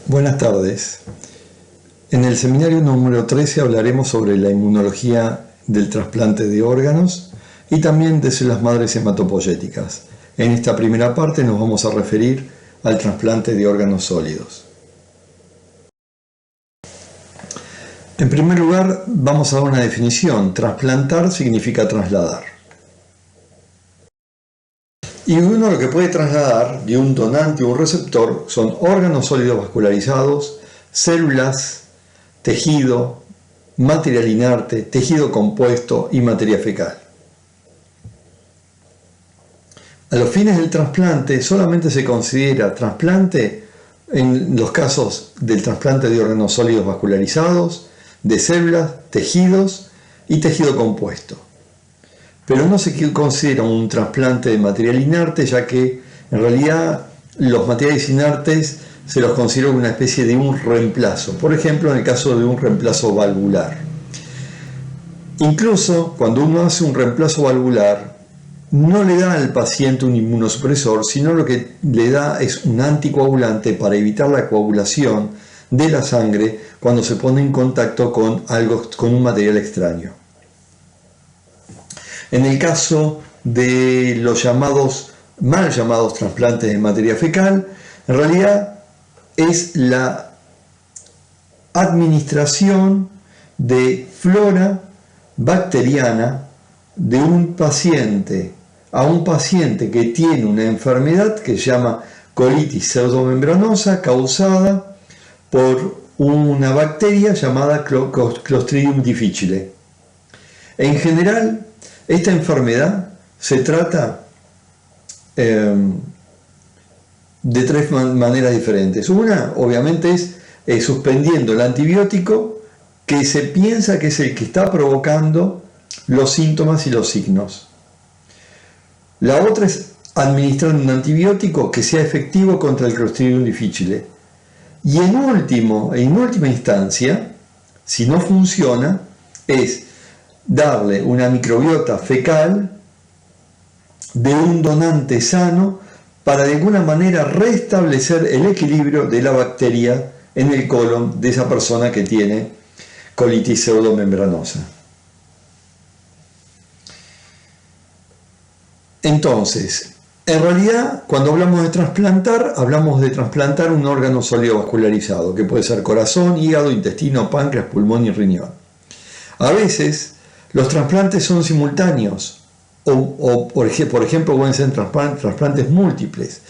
Buenas tardes. En el seminario número 13 hablaremos sobre la inmunología del trasplante de órganos y también de células madres hematopoyéticas. En esta primera parte nos vamos a referir al trasplante de órganos sólidos. En primer lugar, vamos a dar una definición. Trasplantar significa trasladar. Y uno lo que puede trasladar de un donante a un receptor son órganos sólidos vascularizados, células, tejido, material inerte, tejido compuesto y materia fecal. A los fines del trasplante solamente se considera trasplante en los casos del trasplante de órganos sólidos vascularizados, de células, tejidos y tejido compuesto. Pero no se considera un trasplante de material inerte, ya que en realidad los materiales inertes se los considera una especie de un reemplazo. Por ejemplo, en el caso de un reemplazo valvular. Incluso cuando uno hace un reemplazo valvular, no le da al paciente un inmunosupresor, sino lo que le da es un anticoagulante para evitar la coagulación de la sangre cuando se pone en contacto con un material extraño. En el caso de los mal llamados trasplantes de materia fecal, en realidad es la administración de flora bacteriana de un paciente a un paciente que tiene una enfermedad que se llama colitis pseudomembranosa causada por una bacteria llamada Clostridium difficile. En general, esta enfermedad se trata de tres maneras diferentes. Una, obviamente, es suspendiendo el antibiótico que se piensa que es el que está provocando los síntomas y los signos. La otra es administrar un antibiótico que sea efectivo contra el Clostridium difficile. Y en última instancia, si no funciona, es darle una microbiota fecal de un donante sano para de alguna manera restablecer el equilibrio de la bacteria en el colon de esa persona que tiene colitis pseudomembranosa. Entonces, en realidad, cuando hablamos de trasplantar un órgano sólido vascularizado, que puede ser corazón, hígado, intestino, páncreas, pulmón y riñón. A veces, los trasplantes son simultáneos, o por ejemplo, pueden ser trasplantes múltiples.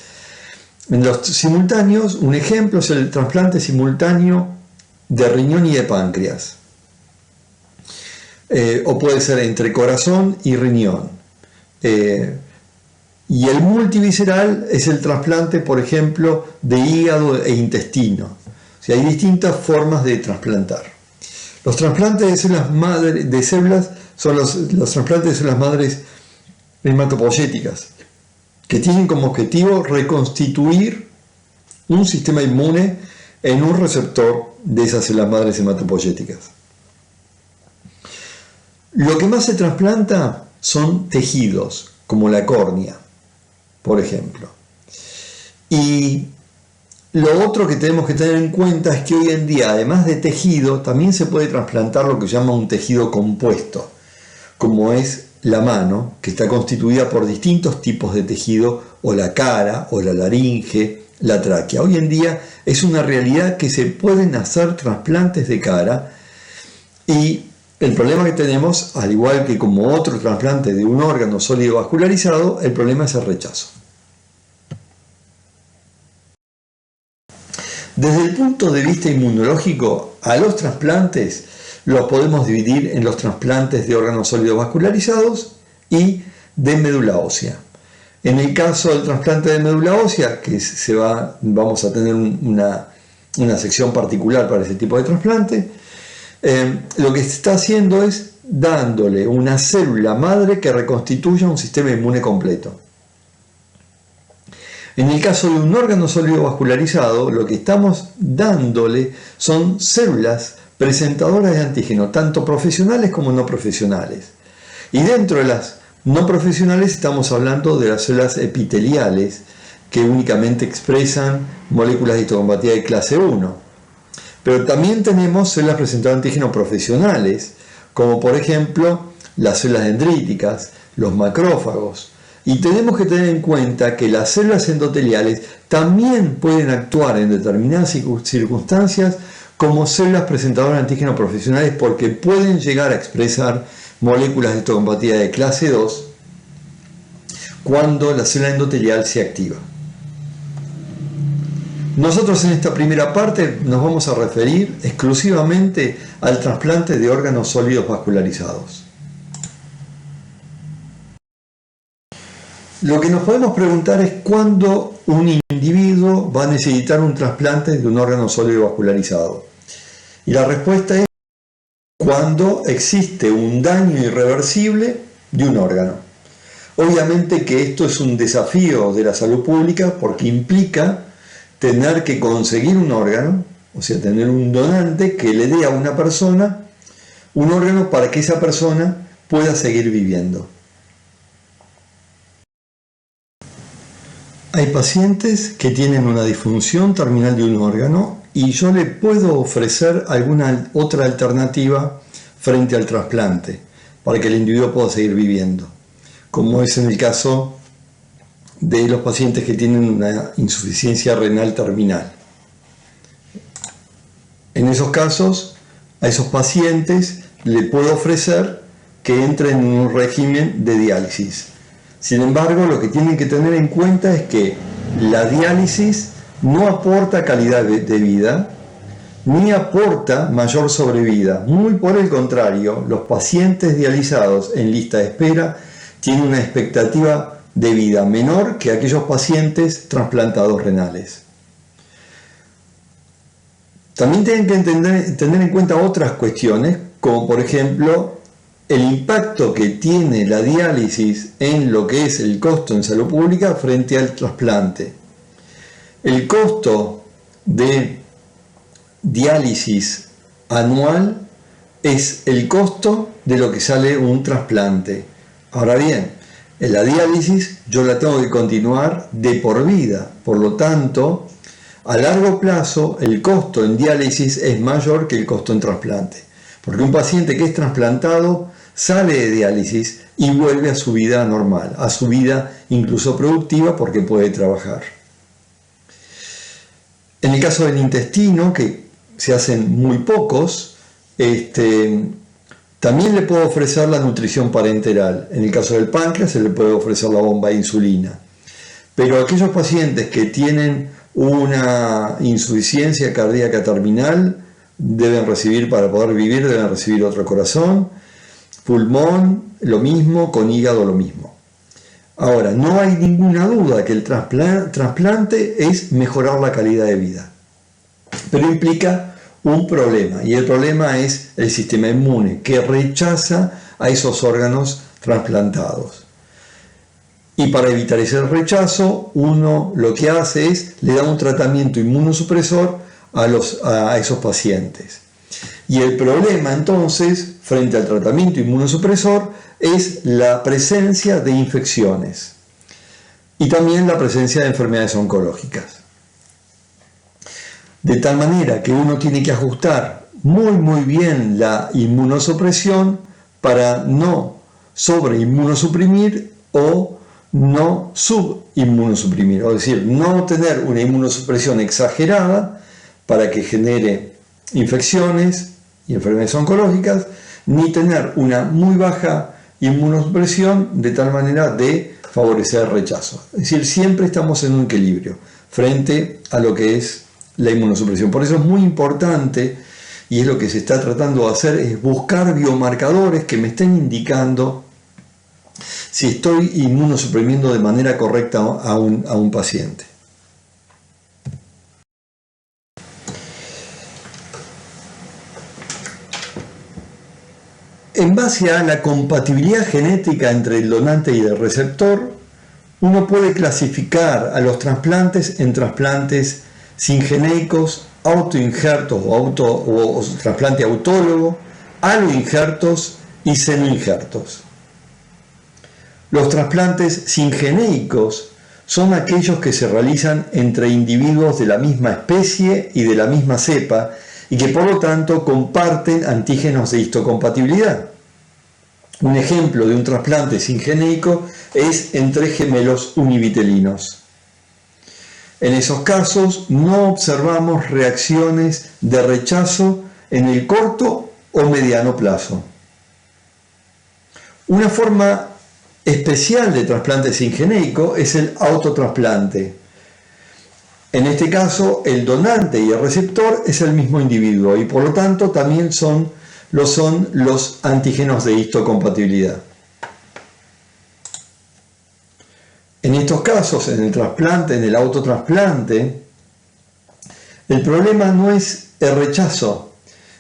En los simultáneos, un ejemplo es el trasplante simultáneo de riñón y de páncreas. O puede ser entre corazón y riñón. Y el multivisceral es el trasplante, por ejemplo, de hígado e intestino. O sea, hay distintas formas de trasplantar. Los trasplantes de células son los trasplantes de células madres hematopoyéticas, que tienen como objetivo reconstituir un sistema inmune en un receptor de esas células madres hematopoyéticas. Lo que más se trasplanta son tejidos, como la córnea, por ejemplo. Y lo otro que tenemos que tener en cuenta es que hoy en día, además de tejido, también se puede trasplantar lo que se llama un tejido compuesto, como es la mano, que está constituida por distintos tipos de tejido, o la cara, o la laringe, la tráquea. Hoy en día es una realidad que se pueden hacer trasplantes de cara, y el problema que tenemos, al igual que como otro trasplante de un órgano sólido vascularizado, el problema es el rechazo. Desde el punto de vista inmunológico, a los trasplantes los podemos dividir en los trasplantes de órganos sólidos vascularizados y de médula ósea. En el caso del trasplante de médula ósea, que vamos a tener una sección particular para ese tipo de trasplante, lo que se está haciendo es dándole una célula madre que reconstituya un sistema inmune completo. En el caso de un órgano sólido vascularizado, lo que estamos dándole son células presentadoras de antígeno, tanto profesionales como no profesionales. Y dentro de las no profesionales estamos hablando de las células epiteliales, que únicamente expresan moléculas de histocompatibilidad de clase 1. Pero también tenemos células presentadoras de antígeno profesionales, como por ejemplo las células dendríticas, los macrófagos. Y tenemos que tener en cuenta que las células endoteliales también pueden actuar en determinadas circunstancias como células presentadoras de antígenos profesionales, porque pueden llegar a expresar moléculas de histocompatibilidad de clase 2 cuando la célula endotelial se activa. Nosotros en esta primera parte nos vamos a referir exclusivamente al trasplante de órganos sólidos vascularizados. Lo que nos podemos preguntar es cuándo un individuo va a necesitar un trasplante de un órgano sólido vascularizado. Y la respuesta es cuando existe un daño irreversible de un órgano. Obviamente que esto es un desafío de la salud pública porque implica tener que conseguir un órgano, o sea, tener un donante que le dé a una persona un órgano para que esa persona pueda seguir viviendo. Hay pacientes que tienen una disfunción terminal de un órgano y yo le puedo ofrecer alguna otra alternativa frente al trasplante para que el individuo pueda seguir viviendo, como es en el caso de los pacientes que tienen una insuficiencia renal terminal. En esos casos, a esos pacientes le puedo ofrecer que entren en un régimen de diálisis. Sin embargo, lo que tienen que tener en cuenta es que la diálisis no aporta calidad de vida ni aporta mayor sobrevida. Muy por el contrario, los pacientes dializados en lista de espera tienen una expectativa de vida menor que aquellos pacientes trasplantados renales. También tienen que tener en cuenta otras cuestiones, como por ejemplo el impacto que tiene la diálisis en lo que es el costo en salud pública frente al trasplante. El costo de diálisis anual es el costo de lo que sale un trasplante. Ahora bien, en la diálisis yo la tengo que continuar de por vida, por lo tanto, a largo plazo el costo en diálisis es mayor que el costo en trasplante, porque un paciente que es trasplantado sale de diálisis y vuelve a su vida normal, a su vida incluso productiva porque puede trabajar. En el caso del intestino, que se hacen muy pocos, también le puedo ofrecer la nutrición parenteral. En el caso del páncreas se le puede ofrecer la bomba de insulina. Pero aquellos pacientes que tienen una insuficiencia cardíaca terminal deben recibir, para poder vivir, deben recibir otro corazón, pulmón, lo mismo, con hígado lo mismo. Ahora, no hay ninguna duda que el trasplante es mejorar la calidad de vida, pero implica un problema, y el problema es el sistema inmune, que rechaza a esos órganos trasplantados. Y para evitar ese rechazo, uno lo que hace es le da un tratamiento inmunosupresor a esos pacientes. Y el problema entonces, frente al tratamiento inmunosupresor, es la presencia de infecciones y también la presencia de enfermedades oncológicas. De tal manera que uno tiene que ajustar muy bien la inmunosupresión para no sobreinmunosuprimir o no subinmunosuprimir, es decir, no tener una inmunosupresión exagerada para que genere infecciones y enfermedades oncológicas, ni tener una muy baja inmunosupresión de tal manera de favorecer el rechazo. Es decir, siempre estamos en un equilibrio frente a lo que es la inmunosupresión. Por eso es muy importante, y es lo que se está tratando de hacer, es buscar biomarcadores que me estén indicando si estoy inmunosuprimiendo de manera correcta a un paciente. En base a la compatibilidad genética entre el donante y el receptor, uno puede clasificar a los trasplantes en trasplantes singenéicos, autoinjertos o trasplante autólogo, aloinjertos y senoinjertos. Los trasplantes singenéicos son aquellos que se realizan entre individuos de la misma especie y de la misma cepa y que por lo tanto comparten antígenos de histocompatibilidad. Un ejemplo de un trasplante singenéico es entre gemelos univitelinos. En esos casos no observamos reacciones de rechazo en el corto o mediano plazo. Una forma especial de trasplante singenéico es el autotrasplante. En este caso, el donante y el receptor es el mismo individuo y por lo tanto también lo son los antígenos de histocompatibilidad. En estos casos, en el trasplante, en el autotrasplante, el problema no es el rechazo,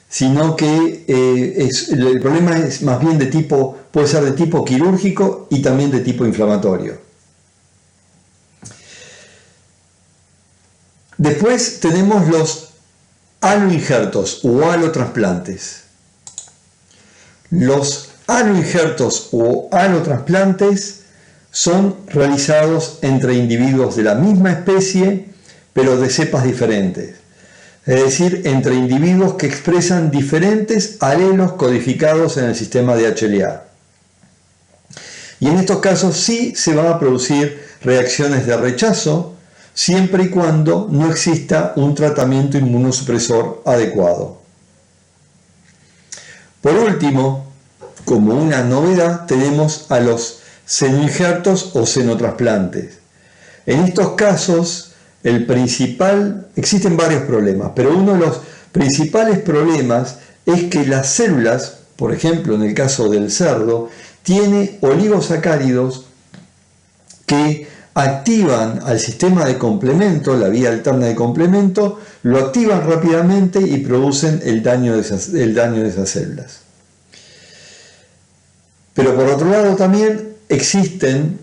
sino que el problema es más bien puede ser de tipo quirúrgico y también de tipo inflamatorio. Después tenemos los aloinjertos o alotrasplantes. Los aloinjertos o alotrasplantes son realizados entre individuos de la misma especie, pero de cepas diferentes. Es decir, entre individuos que expresan diferentes alelos codificados en el sistema de HLA. Y en estos casos sí se van a producir reacciones de rechazo, siempre y cuando no exista un tratamiento inmunosupresor adecuado. Por último, como una novedad, tenemos a los senoinjertos o senotrasplantes. En estos casos, existen varios problemas, pero uno de los principales problemas es que las células, por ejemplo en el caso del cerdo, tiene oligosacáridos que activan al sistema de complemento, la vía alterna de complemento, lo activan rápidamente y producen el daño de esas células. Pero por otro lado también existen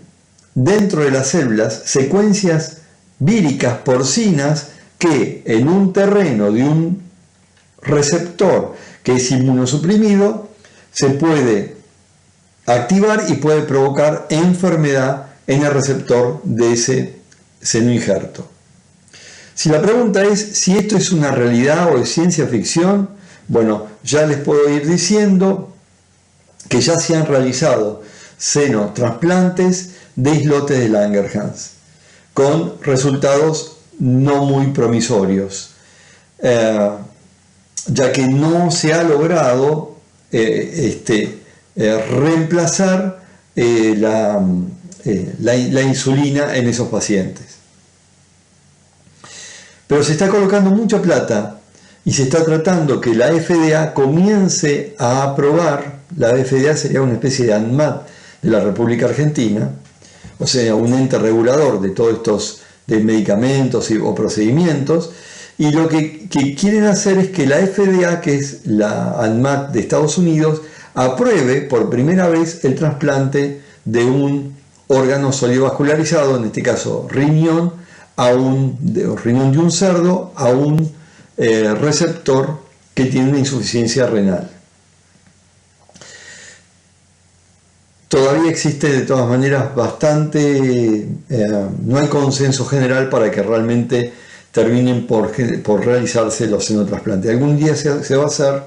dentro de las células secuencias víricas porcinas que en un terreno de un receptor que es inmunosuprimido se puede activar y puede provocar enfermedad en el receptor de ese senoinjerto. Si la pregunta es si esto es una realidad o es ciencia ficción, bueno, ya les puedo ir diciendo que ya se han realizado senotrasplantes de islotes de Langerhans con resultados no muy promisorios, ya que no se ha logrado reemplazar la insulina en esos pacientes. Pero se está colocando mucha plata y se está tratando que la FDA comience a aprobar. La FDA sería una especie de ANMAT de la República Argentina, o sea, un ente regulador de todos estos de medicamentos o procedimientos, y lo que quieren hacer es que la FDA, que es la ANMAT de Estados Unidos, apruebe por primera vez el trasplante de un órgano sólido vascularizado, en este caso riñón de un cerdo, a un receptor que tiene una insuficiencia renal. Todavía existe de todas maneras no hay consenso general para que realmente terminen por realizarse los senotrasplantes. Algún día se va a hacer,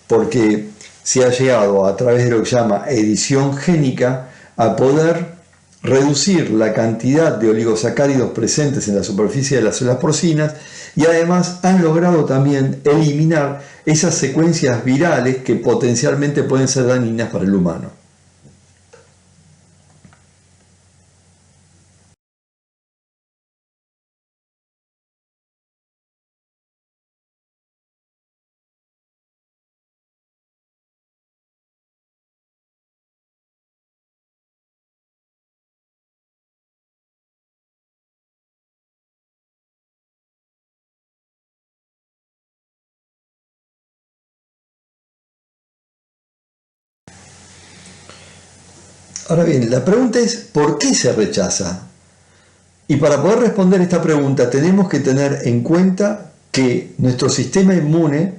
porque se ha llegado a través de lo que se llama edición génica a poder reducir la cantidad de oligosacáridos presentes en la superficie de las células porcinas, y además han logrado también eliminar esas secuencias virales que potencialmente pueden ser dañinas para el humano. Ahora bien, la pregunta es ¿por qué se rechaza? Y para poder responder esta pregunta tenemos que tener en cuenta que nuestro sistema inmune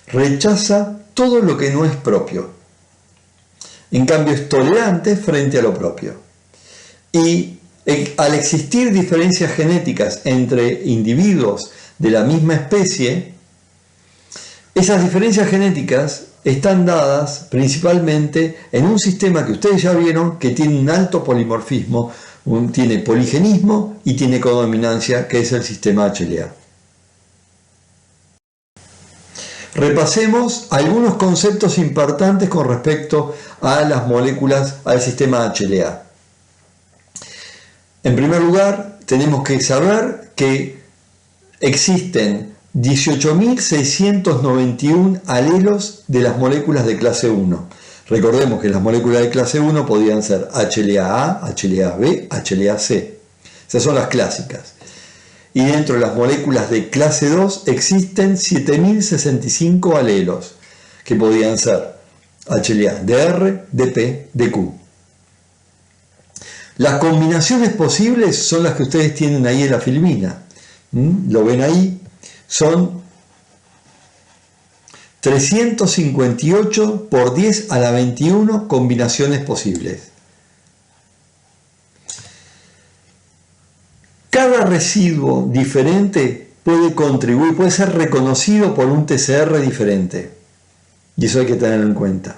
rechaza todo lo que no es propio. En cambio es tolerante frente a lo propio. Y Al existir diferencias genéticas entre individuos de la misma especie, esas diferencias genéticas están dadas principalmente en un sistema que ustedes ya vieron que tiene un alto polimorfismo, tiene poligenismo y tiene codominancia, que es el sistema HLA. Repasemos algunos conceptos importantes con respecto a las moléculas, al sistema HLA. En primer lugar, tenemos que saber que existen 18.691 alelos de las moléculas de clase 1. Recordemos que las moléculas de clase 1 podían ser HLA-A, HLA-B, HLA-C. Esas son las clásicas. Y dentro de las moléculas de clase 2 existen 7.065 alelos, que podían ser HLA, DR, DP, DQ. Las combinaciones posibles son las que ustedes tienen ahí en la filmina. Lo ven ahí. Son 358 por 10 a la 21 combinaciones posibles. Cada residuo diferente puede contribuir, puede ser reconocido por un TCR diferente. Y eso hay que tenerlo en cuenta.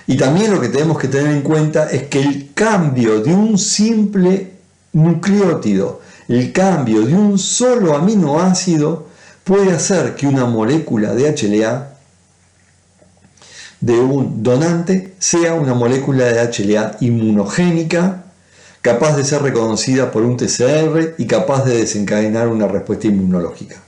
Y también lo que tenemos que tener en cuenta es que el cambio de un simple nucleótido, el cambio de un solo aminoácido, puede hacer que una molécula de HLA de un donante sea una molécula de HLA inmunogénica, capaz de ser reconocida por un TCR y capaz de desencadenar una respuesta inmunológica.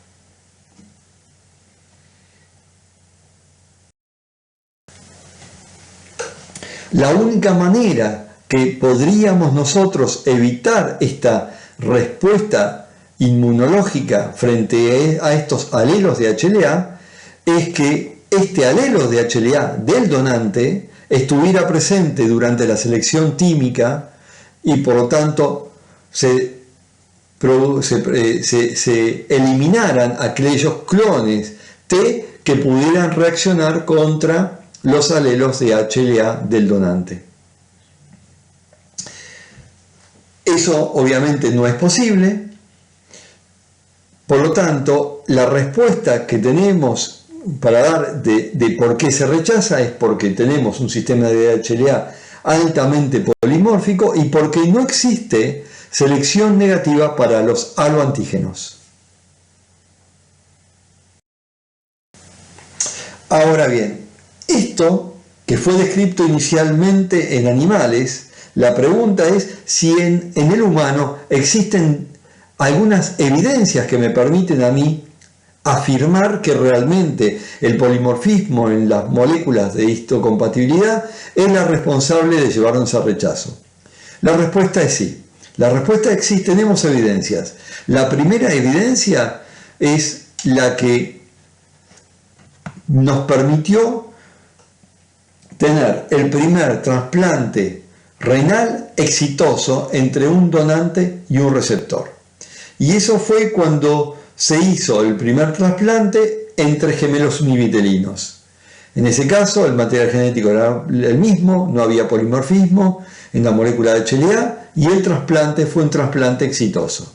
La única manera que podríamos nosotros evitar esta respuesta inmunológica frente a estos alelos de HLA es que este alelo de HLA del donante estuviera presente durante la selección tímica y por lo tanto se eliminaran aquellos clones T que pudieran reaccionar contra los alelos de HLA del donante. Eso obviamente no es posible, por lo tanto la respuesta que tenemos para dar de por qué se rechaza es porque tenemos un sistema de HLA altamente polimórfico y porque no existe selección negativa para los haloantígenos. Ahora bien, esto que fue descrito inicialmente en animales, la pregunta es si en el humano existen algunas evidencias que me permiten a mí afirmar que realmente el polimorfismo en las moléculas de histocompatibilidad es la responsable de llevarnos al rechazo. La respuesta es sí. La respuesta es sí, tenemos evidencias. La primera evidencia es la que nos permitió tener el primer trasplante renal exitoso entre un donante y un receptor. Y eso fue cuando se hizo el primer trasplante entre gemelos univitelinos. En ese caso, el material genético era el mismo, no había polimorfismo en la molécula de HLA y el trasplante fue un trasplante exitoso.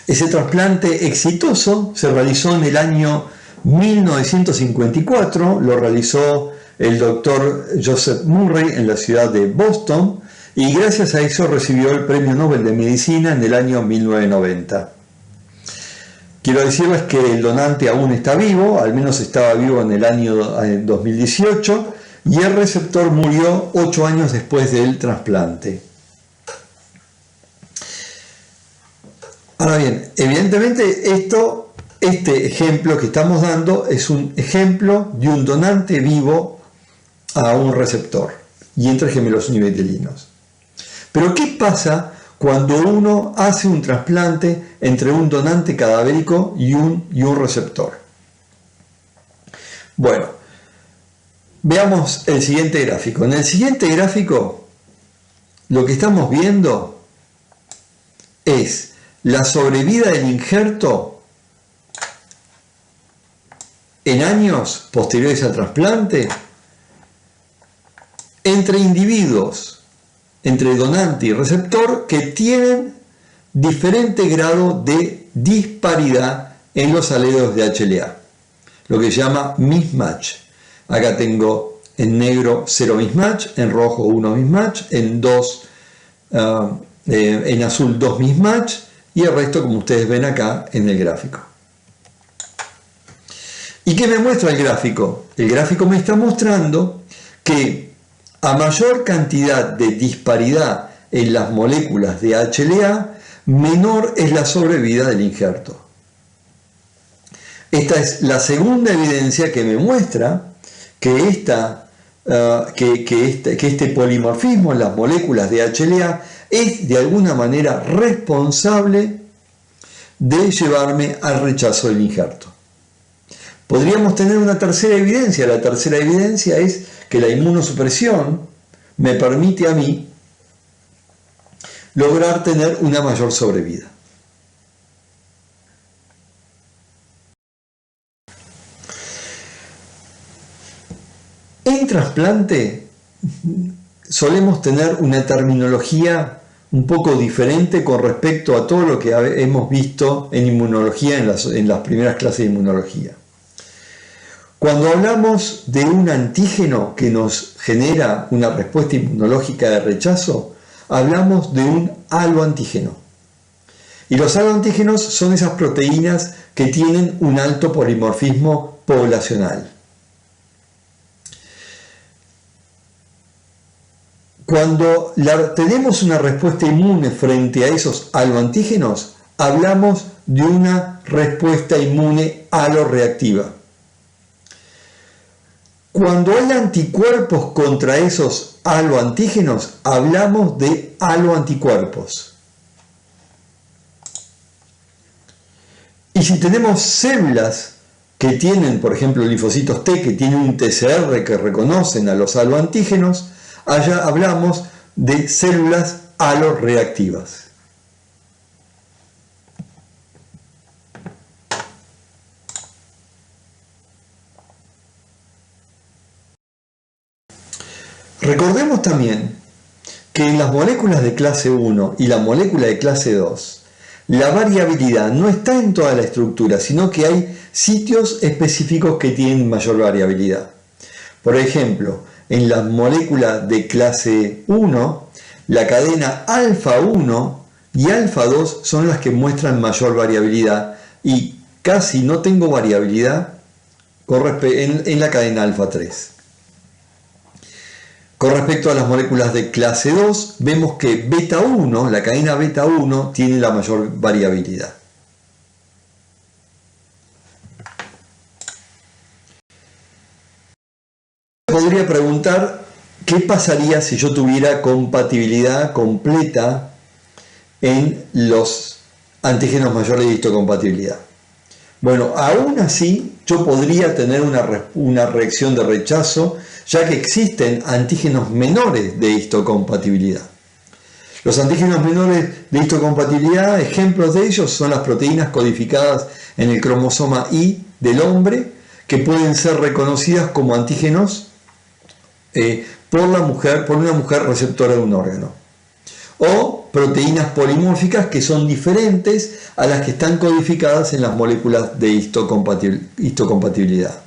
Ese trasplante exitoso se realizó en el año 1954, lo realizó el doctor Joseph Murray en la ciudad de Boston y gracias a eso recibió el Premio Nobel de Medicina en el año 1990. Quiero decirles que el donante aún está vivo, al menos estaba vivo en el año 2018, y el receptor murió 8 años después del trasplante. Ahora bien, evidentemente este ejemplo que estamos dando es un ejemplo de un donante vivo a un receptor y entre gemelos univitelinos. Pero ¿qué pasa cuando uno hace un trasplante entre un donante cadavérico y un receptor? Bueno, veamos el siguiente gráfico. En el siguiente gráfico lo que estamos viendo es la sobrevida del injerto en años posteriores al trasplante entre individuos entre donante y receptor que tienen diferente grado de disparidad en los alelos de HLA, lo que se llama mismatch. Acá tengo en negro 0 mismatch, en rojo 1 mismatch, en azul 2 mismatch y el resto, como ustedes ven acá en el gráfico. ¿Y qué me muestra el gráfico? El gráfico me está mostrando que a mayor cantidad de disparidad en las moléculas de HLA, menor es la sobrevida del injerto. Esta es la segunda evidencia que me muestra que este polimorfismo en las moléculas de HLA es de alguna manera responsable de llevarme al rechazo del injerto. Podríamos tener una tercera evidencia. La tercera evidencia es que la inmunosupresión me permite a mí lograr tener una mayor sobrevida. En trasplante solemos tener una terminología un poco diferente con respecto a todo lo que hemos visto en inmunología en las primeras clases de inmunología. Cuando hablamos de un antígeno que nos genera una respuesta inmunológica de rechazo, hablamos de un haloantígeno. Y los haloantígenos son esas proteínas que tienen un alto polimorfismo poblacional. Cuando tenemos una respuesta inmune frente a esos haloantígenos, hablamos de una respuesta inmune haloreactiva. Cuando hay anticuerpos contra esos haloantígenos, hablamos de haloanticuerpos. Y si tenemos células que tienen, por ejemplo, linfocitos T, que tienen un TCR que reconocen a los haloantígenos, allá hablamos de células haloreactivas. Recordemos también que en las moléculas de clase 1 y la molécula de clase 2, la variabilidad no está en toda la estructura, sino que hay sitios específicos que tienen mayor variabilidad. Por ejemplo, en la molécula de clase 1, la cadena alfa 1 y alfa 2 son las que muestran mayor variabilidad y casi no tengo variabilidad en la cadena alfa 3. Con respecto a las moléculas de clase 2, vemos que beta 1, la cadena beta 1, tiene la mayor variabilidad. Podría preguntar qué pasaría si yo tuviera compatibilidad completa en los antígenos mayores de histocompatibilidad. Bueno, aún así yo podría tener una reacción de rechazo, ya que existen antígenos menores de histocompatibilidad. Los antígenos menores de histocompatibilidad, ejemplos de ellos son las proteínas codificadas en el cromosoma Y del hombre, que pueden ser reconocidas como antígenos por una mujer receptora de un órgano. O proteínas polimórficas que son diferentes a las que están codificadas en las moléculas de histocompatibilidad.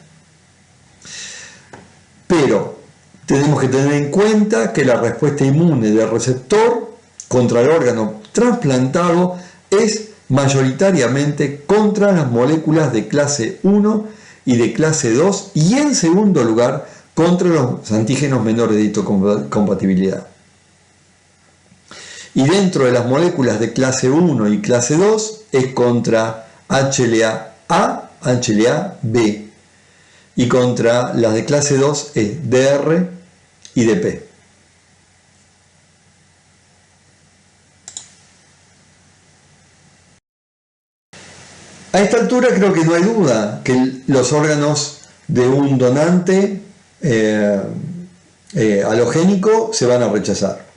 Pero tenemos que tener en cuenta que la respuesta inmune del receptor contra el órgano trasplantado es mayoritariamente contra las moléculas de clase 1 y de clase 2 y en segundo lugar contra los antígenos menores de histocompatibilidad. Y dentro de las moléculas de clase 1 y clase 2 es contra HLA-A, HLA-B. Y contra las de clase 2 es DR y DP. A esta altura creo que no hay duda que los órganos de un donante halogénico se van a rechazar.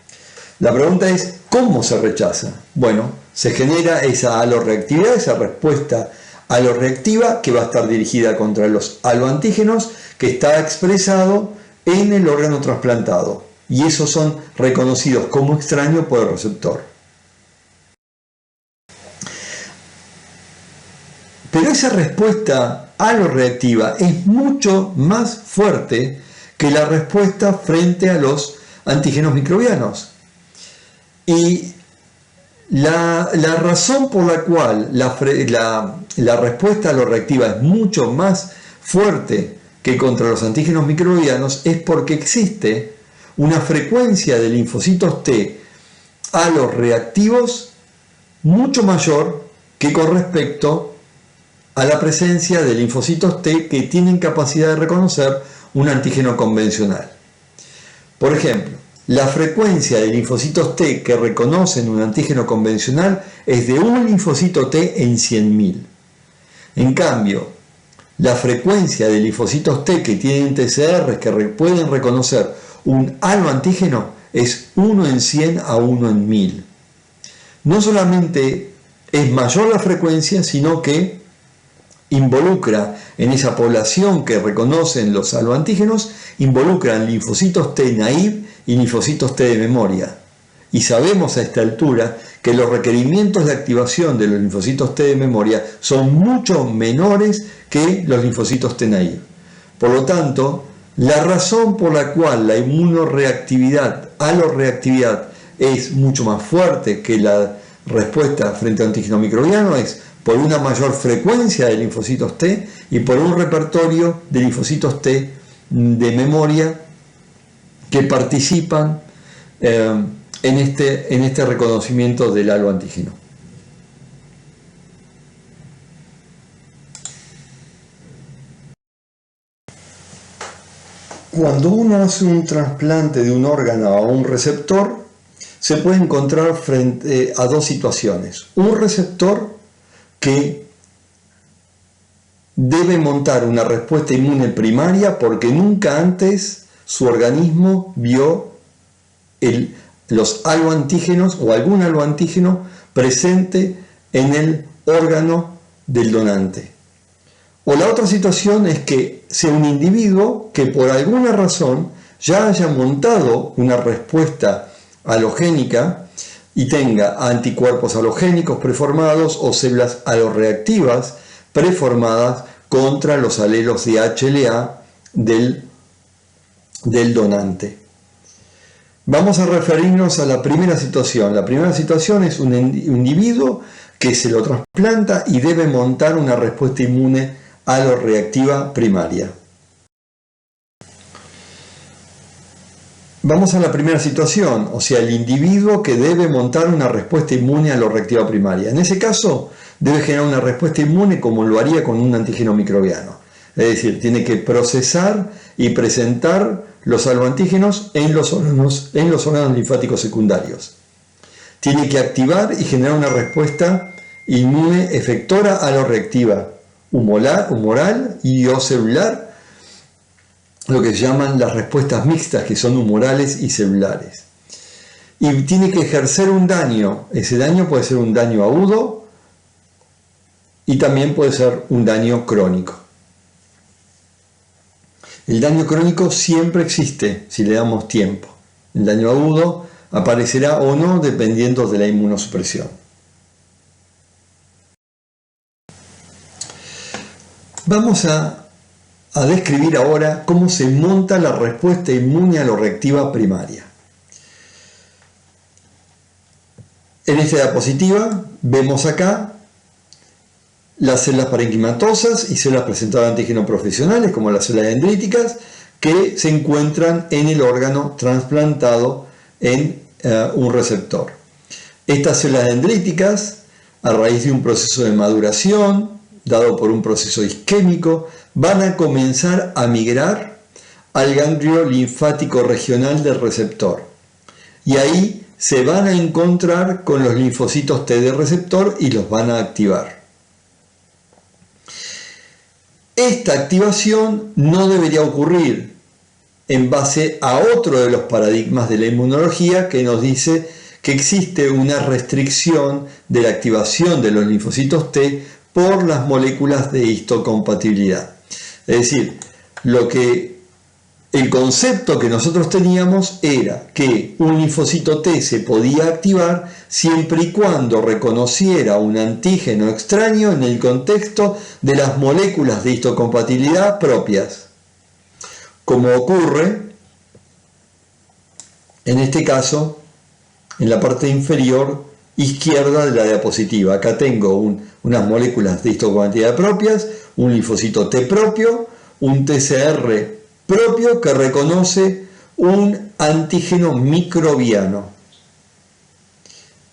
La pregunta es, ¿cómo se rechaza? Bueno, se genera esa haloreactividad, esa respuesta haloreactiva que va a estar dirigida contra los haloantígenos que está expresado en el órgano trasplantado. y esos son reconocidos como extraños por el receptor. Pero esa respuesta aloreactiva es mucho más fuerte que la respuesta frente a los antígenos microbianos. Y la razón por la cual la respuesta aloreactiva es mucho más fuerte que contra los antígenos microbianos es porque existe una frecuencia de linfocitos T aloreactivos mucho mayor que con respecto a la presencia de linfocitos T que tienen capacidad de reconocer un antígeno convencional. Por ejemplo, la frecuencia de linfocitos T que reconocen un antígeno convencional es de un linfocito T en 100.000. En cambio, la frecuencia de linfocitos T que tienen TCR que pueden reconocer un aloantígeno es 1 en 100 a 1 en 1000. No solamente es mayor la frecuencia, sino que involucra en esa población que reconocen los aloantígenos, involucran linfocitos T naive y linfocitos T de memoria. Y sabemos a esta altura que los requerimientos de activación de los linfocitos T de memoria son mucho menores que los linfocitos T naive. Por lo tanto, la razón por la cual la inmunoreactividad, aloreactividad, es mucho más fuerte que la respuesta frente a antígeno microbiano es por una mayor frecuencia de linfocitos T y por un repertorio de linfocitos T de memoria que participan en este reconocimiento del aloantígeno. Cuando uno hace un trasplante de un órgano a un receptor, se puede encontrar frente a dos situaciones. Un receptor que debe montar una respuesta inmune primaria porque nunca antes su organismo vio los aloantígenos o algún aloantígeno presente en el órgano del donante. O la otra situación es que sea un individuo que por alguna razón ya haya montado una respuesta halogénica y tenga anticuerpos halogénicos preformados o células aloreactivas preformadas contra los alelos de HLA del donante. Vamos a referirnos a la primera situación. La primera situación es un individuo que se lo trasplanta y debe montar una respuesta inmune aloreactiva primaria. Vamos a la primera situación, o sea, el individuo que debe montar una respuesta inmune aloreactiva primaria. En ese caso, debe generar una respuesta inmune como lo haría con un antígeno microbiano. Es decir, tiene que procesar y presentar los aloantígenos en los órganos linfáticos secundarios. Tiene que activar y generar una respuesta inmune efectora aloreactiva, humoral y o celular, lo que se llaman las respuestas mixtas, que son humorales y celulares. Y tiene que ejercer un daño. Ese daño puede ser un daño agudo y también puede ser un daño crónico. El daño crónico siempre existe si le damos tiempo. El daño agudo aparecerá o no dependiendo de la inmunosupresión. Vamos a describir ahora cómo se monta la respuesta inmune aloreactiva primaria. En esta diapositiva vemos acá las células parenquimatosas y células presentadoras de antígenos profesionales, como las células dendríticas, que se encuentran en el órgano trasplantado en un receptor. Estas células dendríticas, a raíz de un proceso de maduración, dado por un proceso isquémico, van a comenzar a migrar al ganglio linfático regional del receptor. Y ahí se van a encontrar con los linfocitos T del receptor y los van a activar. Esta activación no debería ocurrir en base a otro de los paradigmas de la inmunología que nos dice que existe una restricción de la activación de los linfocitos T por las moléculas de histocompatibilidad. Es decir, lo que el concepto que nosotros teníamos era que un linfocito T se podía activar siempre y cuando reconociera un antígeno extraño en el contexto de las moléculas de histocompatibilidad propias, como ocurre en este caso en la parte inferior izquierda de la diapositiva. Acá tengo unas moléculas de histocompatibilidad propias, un linfocito T propio, un TCR propio que reconoce un antígeno microbiano.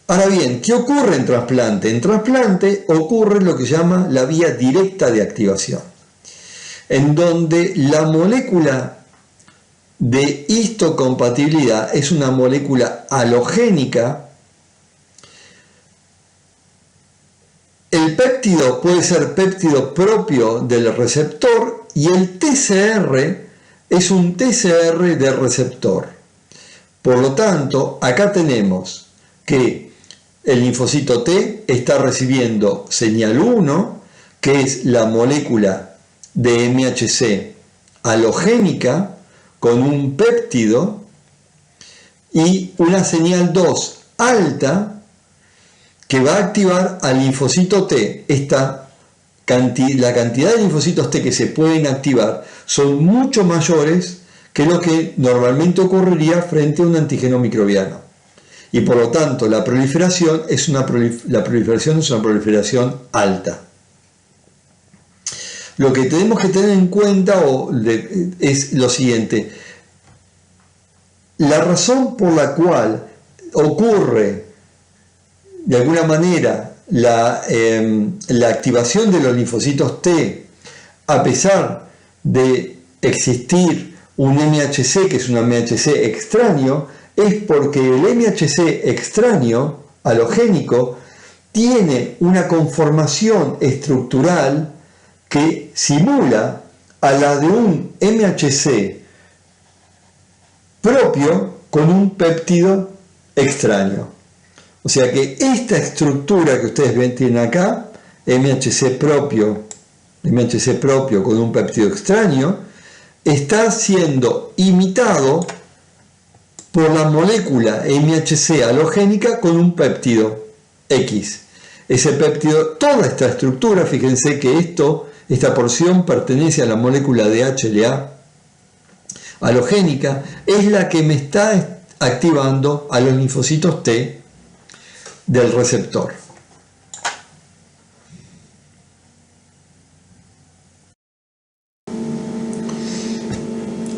Ahora bien, ¿qué ocurre en trasplante? En trasplante ocurre lo que se llama la vía directa de activación, en donde la molécula de histocompatibilidad es una molécula halogénica. El péptido puede ser péptido propio del receptor y el TCR es un TCR del receptor. Por lo tanto, acá tenemos que el linfocito T está recibiendo señal 1, que es la molécula de MHC halogénica con un péptido, y una señal 2 alta que va a activar al linfocito T. La cantidad de linfocitos T que se pueden activar son mucho mayores que lo que normalmente ocurriría frente a un antígeno microbiano. Y por lo tanto la proliferación es una proliferación alta. Lo que tenemos que tener en cuenta es lo siguiente. La razón por la cual ocurre de alguna manera la activación de los linfocitos T, a pesar de existir un MHC que es un MHC extraño, es porque el MHC extraño, halogénico, tiene una conformación estructural que simula a la de un MHC propio con un péptido extraño. O sea que esta estructura que ustedes ven tienen acá, MHC propio con un péptido extraño, está siendo imitado por la molécula MHC halogénica con un péptido X. Ese péptido, toda esta estructura, fíjense que esta porción pertenece a la molécula de HLA halogénica, es la que me está activando a los linfocitos T del receptor.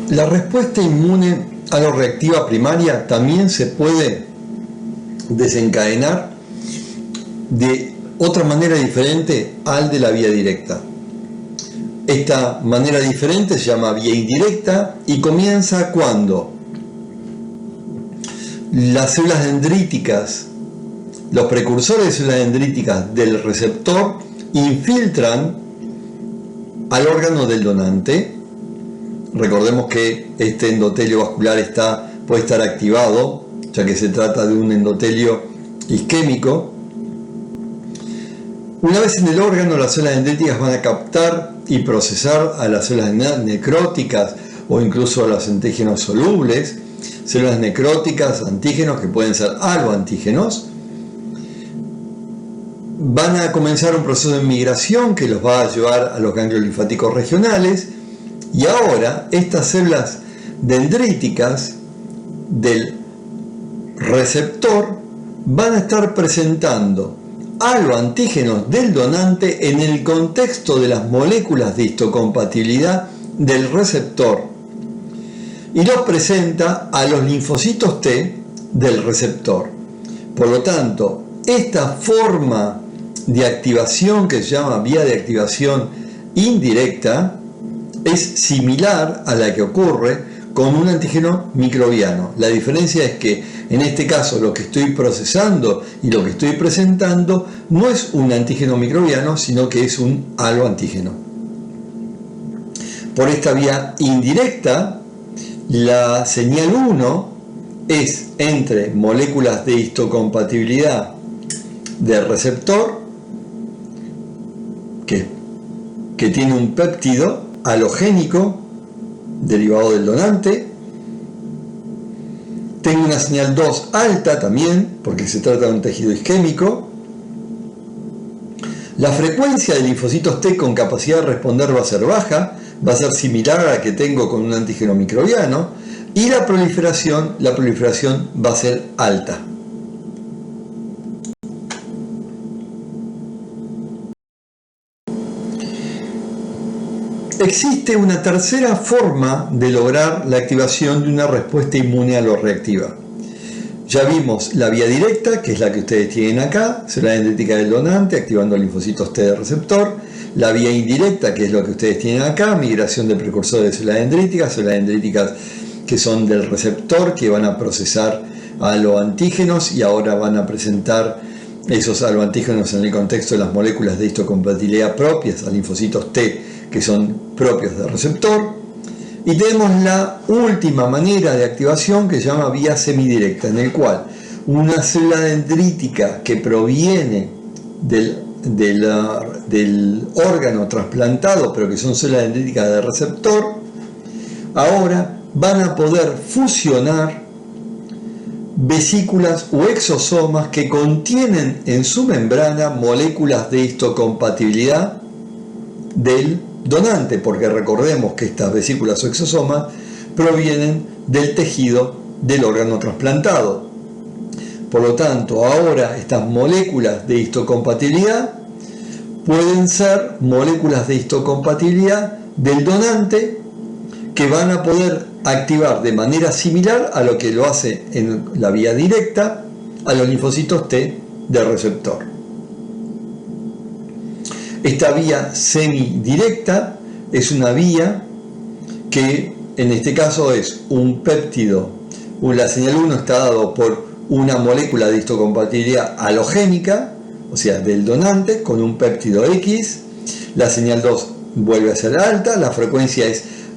La respuesta inmune aloreactiva primaria también se puede desencadenar de otra manera diferente al de la vía directa. Esta manera diferente se llama vía indirecta y comienza cuando las células dendríticas, los precursores de células dendríticas del receptor, infiltran al órgano del donante. Recordemos que este endotelio vascular puede estar activado, ya que se trata de un endotelio isquémico. Una vez en el órgano, las células dendríticas van a captar y procesar a las células necróticas o incluso a los antígenos solubles, células necróticas, antígenos que pueden ser aloantígenos. Van a comenzar un proceso de migración que los va a llevar a los ganglios linfáticos regionales, y ahora estas células dendríticas del receptor van a estar presentando aloantígenos del donante en el contexto de las moléculas de histocompatibilidad del receptor y los presenta a los linfocitos T del receptor. Por lo tanto, esta forma de activación, que se llama vía de activación indirecta, es similar a la que ocurre con un antígeno microbiano. La diferencia es que en este caso lo que estoy procesando y lo que estoy presentando no es un antígeno microbiano, sino que es un aloantígeno. Por esta vía indirecta, la señal 1 es entre moléculas de histocompatibilidad del receptor, que tiene un péptido halogénico derivado del donante. Tengo una señal 2 alta también, porque se trata de un tejido isquémico. La frecuencia de linfocitos T con capacidad de responder va a ser baja, va a ser similar a la que tengo con un antígeno microbiano, y la proliferación va a ser alta. Existe una tercera forma de lograr la activación de una respuesta inmune aloreactiva. Ya vimos la vía directa, que es la que ustedes tienen acá, célula dendrítica del donante activando linfocitos T de receptor. La vía indirecta, que es lo que ustedes tienen acá, migración de precursores de células dendríticas que son del receptor, que van a procesar aloantígenos y ahora van a presentar esos aloantígenos en el contexto de las moléculas de histocompatibilidad propias a linfocitos T, que son propios del receptor. Y tenemos la última manera de activación que se llama vía semidirecta, en el cual una célula dendrítica que proviene del órgano trasplantado, pero que son células dendríticas de receptor, ahora van a poder fusionar vesículas o exosomas que contienen en su membrana moléculas de histocompatibilidad del donante, porque recordemos que estas vesículas o exosomas provienen del tejido del órgano trasplantado. Por lo tanto, ahora estas moléculas de histocompatibilidad pueden ser moléculas de histocompatibilidad del donante que van a poder activar de manera similar a lo que lo hace en la vía directa a los linfocitos T del receptor. Esta vía semidirecta es una vía que en este caso es un péptido. La señal 1 está dado por una molécula de histocompatibilidad halogénica, o sea, del donante, con un péptido X. La señal 2 vuelve a ser alta, la frecuencia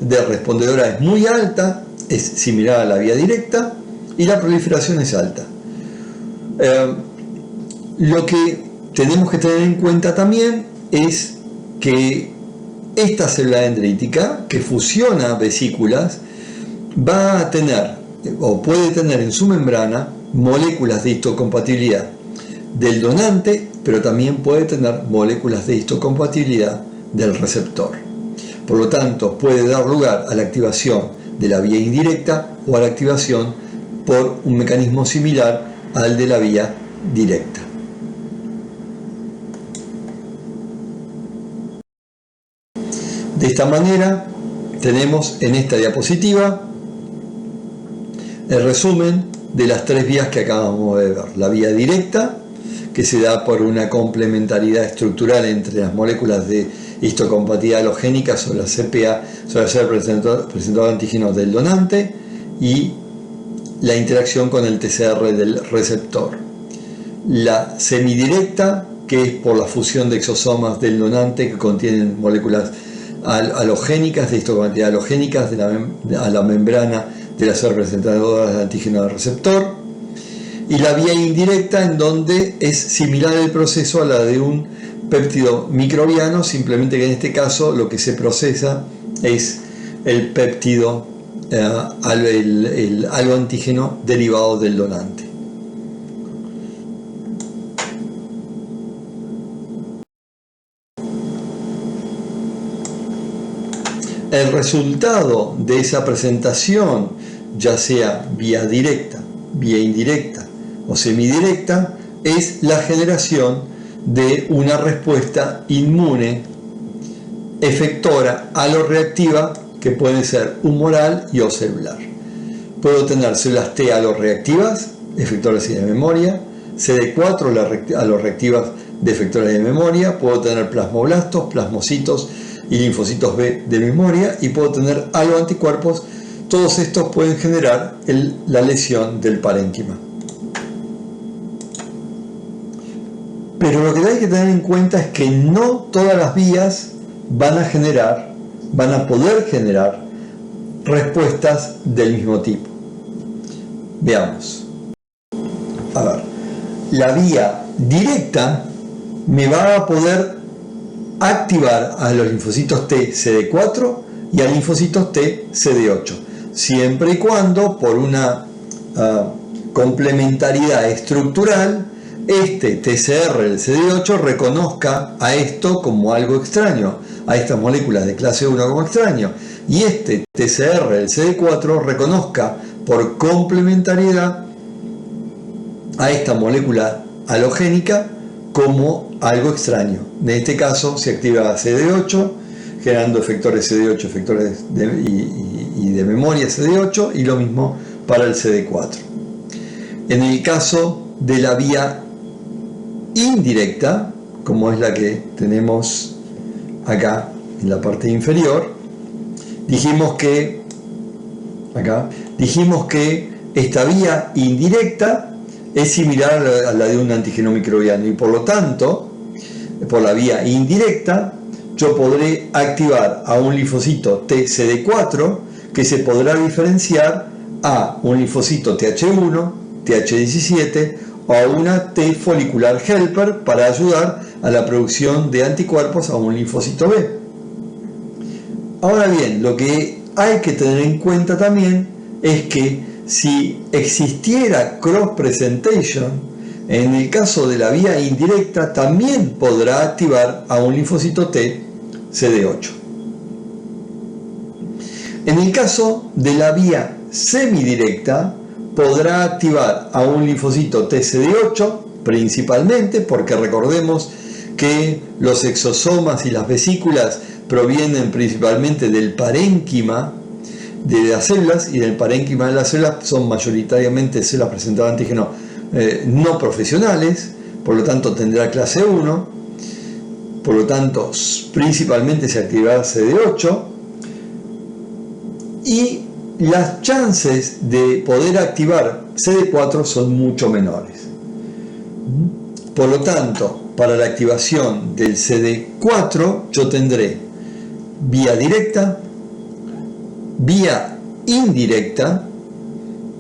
de respondedora es muy alta, es similar a la vía directa, y la proliferación es alta. Lo que tenemos que tener en cuenta también es que esta célula dendrítica que fusiona vesículas va a tener o puede tener en su membrana moléculas de histocompatibilidad del donante, pero también puede tener moléculas de histocompatibilidad del receptor. Por lo tanto, puede dar lugar a la activación de la vía indirecta o a la activación por un mecanismo similar al de la vía directa. De esta manera tenemos en esta diapositiva el resumen de las tres vías que acabamos de ver. La vía directa, que se da por una complementariedad estructural entre las moléculas de histocompatibilidad halogénicas o la CPA, suele ser presentador de antígenos del donante, y la interacción con el TCR del receptor. La semidirecta, que es por la fusión de exosomas del donante que contienen moléculas halogénicas, de histocompatibilidad halogénicas a la membrana de las células presentadoras de antígeno del receptor. Y la vía indirecta, en donde es similar el proceso a la de un péptido microbiano, simplemente que en este caso lo que se procesa es el péptido, el aloantígeno derivado del donante. El resultado de esa presentación, ya sea vía directa, vía indirecta o semidirecta, es la generación de una respuesta inmune efectora aloreactiva que puede ser humoral y o celular. Puedo tener células T aloreactivas, efectoras de memoria, CD4 aloreactivas de efectores de memoria, puedo tener plasmoblastos, plasmocitos y linfocitos B de memoria, y puedo tener aloanticuerpos. Todos estos pueden generar la lesión del parénquima. Pero lo que hay que tener en cuenta es que no todas las vías van a poder generar respuestas del mismo tipo. Veamos. A ver, la vía directa me va a poder activar a los linfocitos T CD4 y a linfocitos T CD8, siempre y cuando por una complementariedad estructural este TCR del CD8 reconozca a esto como algo extraño, a estas moléculas de clase 1 como extraño, y este TCR del CD4 reconozca por complementariedad a esta molécula halogénica como algo extraño. En este caso se activa CD8, generando efectores CD8, efectores de memoria CD8, y lo mismo para el CD4. En el caso de la vía indirecta, como es la que tenemos acá en la parte inferior, dijimos que esta vía indirecta es similar a la de un antígeno microbiano, y por lo tanto, por la vía indirecta, yo podré activar a un linfocito TCD4 que se podrá diferenciar a un linfocito TH1, TH17 o a una T folicular helper para ayudar a la producción de anticuerpos a un linfocito B. Ahora bien, lo que hay que tener en cuenta también es que si existiera cross presentation, en el caso de la vía indirecta también podrá activar a un linfocito T CD8. En el caso de la vía semidirecta, podrá activar a un linfocito TCD8 principalmente, porque recordemos que los exosomas y las vesículas provienen principalmente del parénquima de las células, y del parénquima de las células son mayoritariamente células presentadas antígenos no profesionales, por lo tanto tendrá clase 1, por lo tanto principalmente se activará CD8, y las chances de poder activar CD4 son mucho menores. Por lo tanto, para la activación del CD4 yo tendré vía directa, vía indirecta,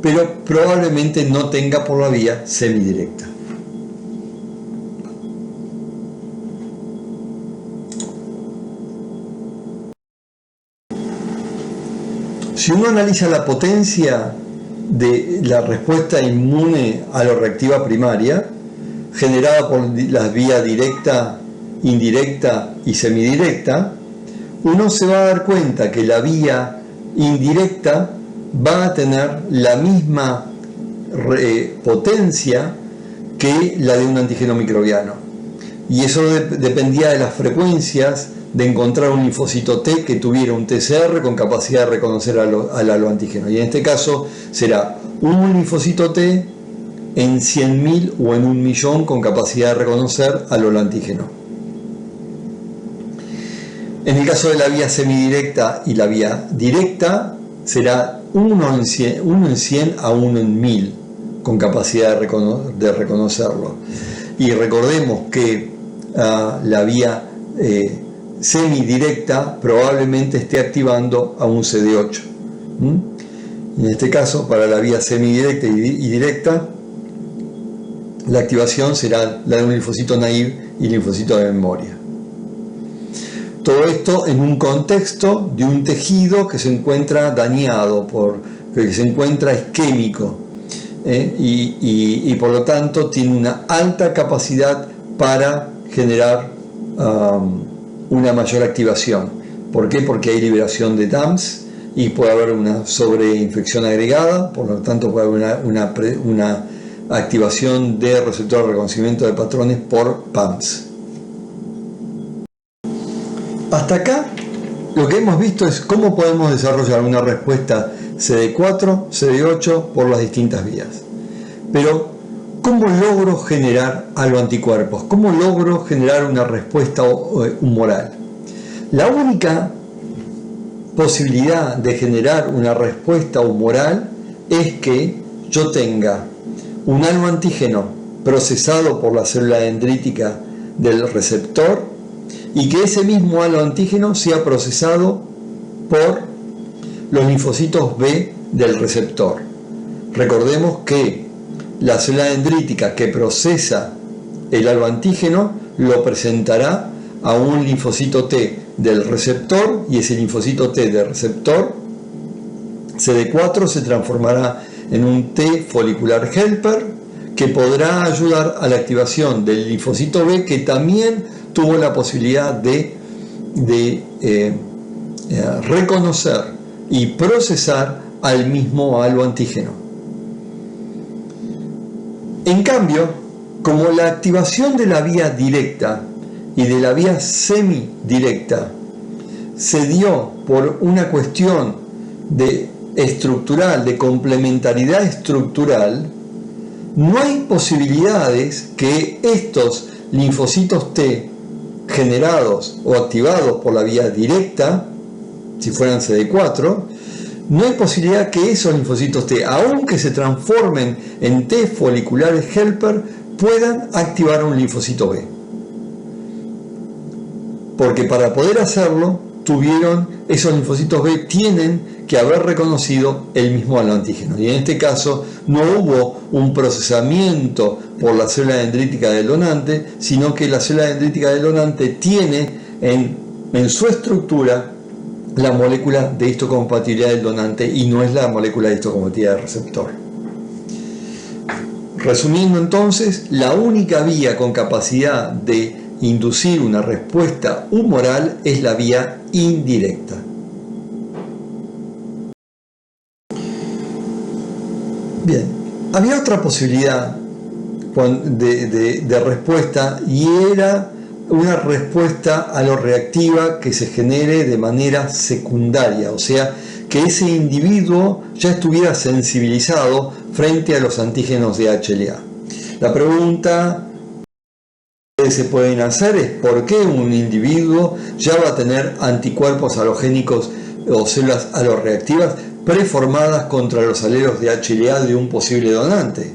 pero probablemente no tenga por la vía semidirecta. Si uno analiza la potencia de la respuesta inmune aloreactiva primaria, generada por las vías directa, indirecta y semidirecta, uno se va a dar cuenta que la vía indirecta va a tener la misma potencia que la de un antígeno microbiano. Y eso dependía de las frecuencias de encontrar un linfocito T que tuviera un TCR con capacidad de reconocer al haloantígeno. Y en este caso será un linfocito T en 100.000 o en 1.000.000 con capacidad de reconocer al haloantígeno. En el caso de la vía semidirecta y la vía directa, será 1 en 100 a 1 en 1000 con capacidad de reconocerlo. Y recordemos que la vía semidirecta probablemente esté activando a un CD8. En este caso, para la vía semidirecta y directa, la activación será la de un linfocito naive y linfocito de memoria. Todo esto en un contexto de un tejido que se encuentra dañado, que se encuentra isquémico, y por lo tanto tiene una alta capacidad para generar una mayor activación. ¿Por qué? Porque hay liberación de TAMS y puede haber una sobreinfección agregada, por lo tanto puede haber una activación de receptor de reconocimiento de patrones por PAMS. Hasta acá lo que hemos visto es cómo podemos desarrollar una respuesta CD4, CD8 por las distintas vías. Pero, ¿cómo logro generar aloanticuerpos? ¿Cómo logro generar una respuesta humoral? La única posibilidad de generar una respuesta humoral es que yo tenga un aloantígeno procesado por la célula dendrítica del receptor y que ese mismo aloantígeno sea procesado por los linfocitos B del receptor. Recordemos que la célula dendrítica que procesa el aloantígeno lo presentará a un linfocito T del receptor y ese linfocito T del receptor CD4 se transformará en un T folicular helper que podrá ayudar a la activación del linfocito B, que también tuvo la posibilidad de reconocer y procesar al mismo haloantígeno. En cambio, como la activación de la vía directa y de la vía semidirecta se dio por una cuestión estructural, de complementariedad estructural, no hay posibilidades que estos linfocitos T generados o activados por la vía directa, si fueran CD4, no hay posibilidad que esos linfocitos T, aunque se transformen en T foliculares helper, puedan activar un linfocito B. Porque para poder hacerlo, esos linfocitos B tienen que haber reconocido el mismo haloantígeno. Y en este caso no hubo un procesamiento por la célula dendrítica del donante, sino que la célula dendrítica del donante tiene en su estructura la molécula de histocompatibilidad del donante y no es la molécula de histocompatibilidad del receptor. Resumiendo entonces, la única vía con capacidad de inducir una respuesta humoral es la vía indirecta. Bien, había otra posibilidad de respuesta y era una respuesta aloreactiva que se genere de manera secundaria, o sea, que ese individuo ya estuviera sensibilizado frente a los antígenos de HLA. La pregunta que se pueden hacer es ¿por qué un individuo ya va a tener anticuerpos halogénicos o células aloreactivas preformadas contra los alelos de HLA de un posible donante?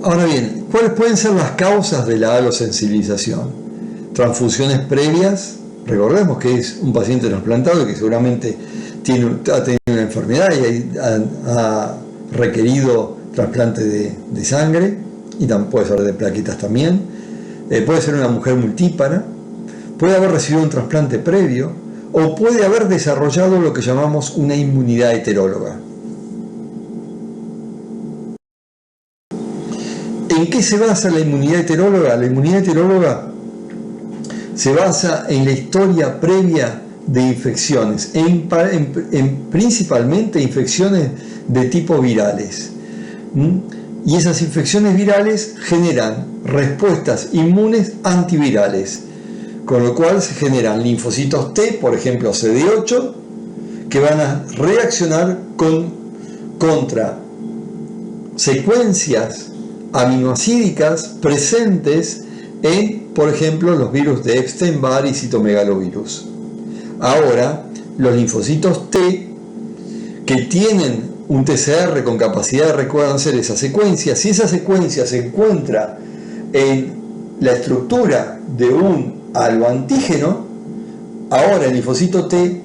Ahora bien, ¿cuáles pueden ser las causas de la halosensibilización? Transfusiones previas, recordemos que es un paciente trasplantado y que seguramente ha tenido una enfermedad y ha requerido trasplante de sangre, y puede ser de plaquetas también. Puede ser una mujer multípara, puede haber recibido un trasplante previo, o puede haber desarrollado lo que llamamos una inmunidad heteróloga. ¿En qué se basa la inmunidad heteróloga? La inmunidad heteróloga se basa en la historia previa de infecciones, principalmente infecciones de tipo virales. Y esas infecciones virales generan respuestas inmunes antivirales, con lo cual se generan linfocitos T, por ejemplo CD8, que van a reaccionar contra secuencias aminoácidicas presentes en, por ejemplo, los virus de Epstein-Barr y citomegalovirus. Ahora, los linfocitos T, que tienen un TCR con capacidad de reconocer esa secuencia, si esa secuencia se encuentra en la estructura de un haloantígeno, ahora el linfocito T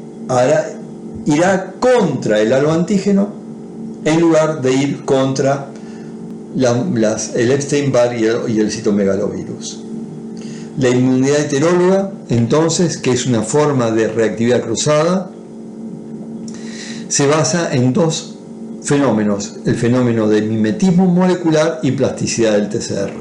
irá contra el haloantígeno en lugar de ir contra el Epstein-Barr y el citomegalovirus. La inmunidad heteróloga, entonces, que es una forma de reactividad cruzada, se basa en dos fenómenos: el fenómeno de mimetismo molecular y plasticidad del TCR.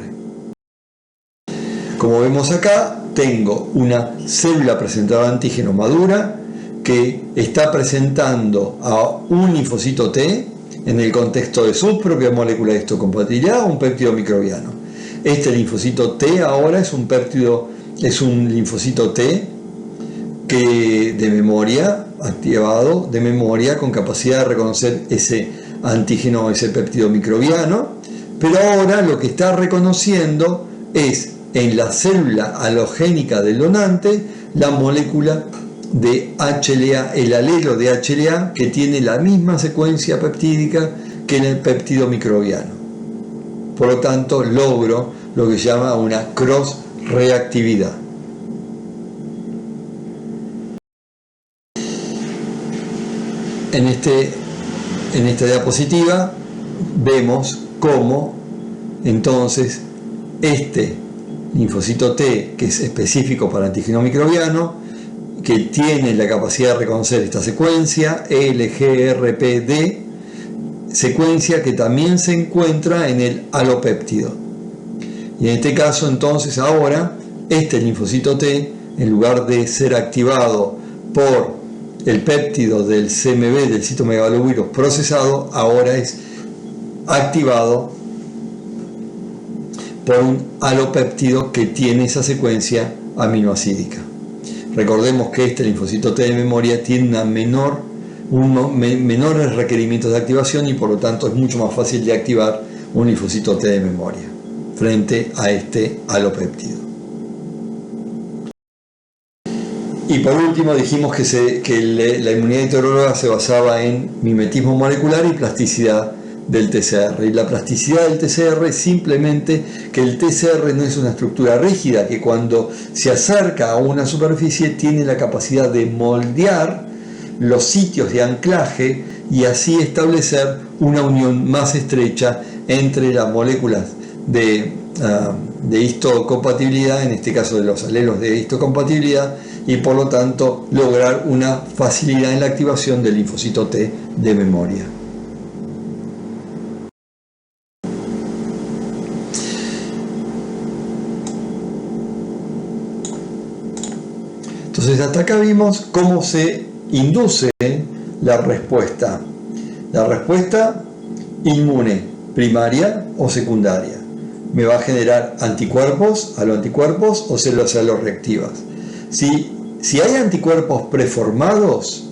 Como vemos acá, tengo una célula presentadora de antígeno madura que está presentando a un linfocito T en el contexto de su propia molécula de histocompatibilidad, un péptido microbiano. Este linfocito T ahora es un linfocito T que de memoria, activado de memoria, con capacidad de reconocer ese antígeno, ese péptido microbiano, pero ahora lo que está reconociendo es en la célula halogénica del donante la molécula de HLA, el alelo de HLA, que tiene la misma secuencia peptídica que en el péptido microbiano. Por lo tanto, logro lo que se llama una cross-reactividad. En esta diapositiva vemos cómo entonces este linfocito T, que es específico para antígeno microbiano, que tiene la capacidad de reconocer esta secuencia, LGRPD, secuencia que también se encuentra en el alopéptido. Y en este caso, entonces, ahora, este linfocito T, en lugar de ser activado por el péptido del CMV, del citomegalovirus procesado, ahora es activado por un alopéptido que tiene esa secuencia aminoacídica. Recordemos que este linfocito T de memoria tiene menores requerimientos de activación y por lo tanto es mucho más fácil de activar un linfocito T de memoria frente a este alopéptido. Y por último dijimos que la inmunidad heteróloga se basaba en mimetismo molecular y plasticidad del TCR. Y la plasticidad del TCR es simplemente que el TCR no es una estructura rígida, que cuando se acerca a una superficie tiene la capacidad de moldear los sitios de anclaje y así establecer una unión más estrecha entre las moléculas de histocompatibilidad, en este caso de los alelos de histocompatibilidad, y por lo tanto lograr una facilidad en la activación del linfocito T de memoria. Entonces hasta acá vimos cómo se induce la respuesta inmune primaria o secundaria. Me va a generar anticuerpos, aloanticuerpos o células aloreactivas. Si hay anticuerpos preformados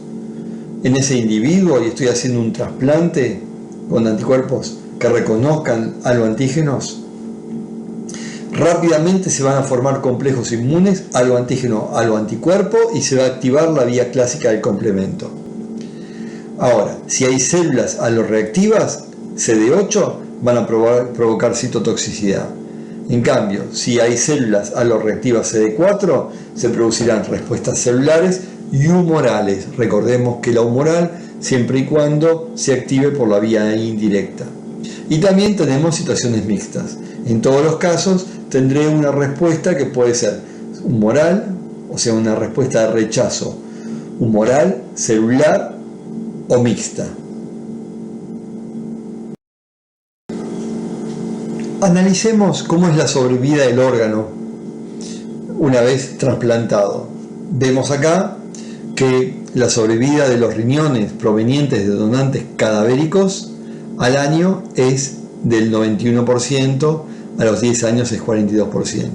en ese individuo y estoy haciendo un trasplante con anticuerpos que reconozcan aloantígenos, rápidamente se van a formar complejos inmunes aloantígeno, aloanticuerpo y se va a activar la vía clásica del complemento. Ahora, si hay células aloreactivas, CD8, van a provocar citotoxicidad. En cambio, si hay células aloreactivas CD4, se producirán respuestas celulares y humorales. Recordemos que la humoral siempre y cuando se active por la vía indirecta. Y también tenemos situaciones mixtas. En todos los casos tendré una respuesta que puede ser humoral, o sea, una respuesta de rechazo humoral, celular o mixta. Analicemos cómo es la sobrevida del órgano una vez trasplantado. Vemos acá que la sobrevida de los riñones provenientes de donantes cadavéricos al año es del 91%, a los 10 años es 42%.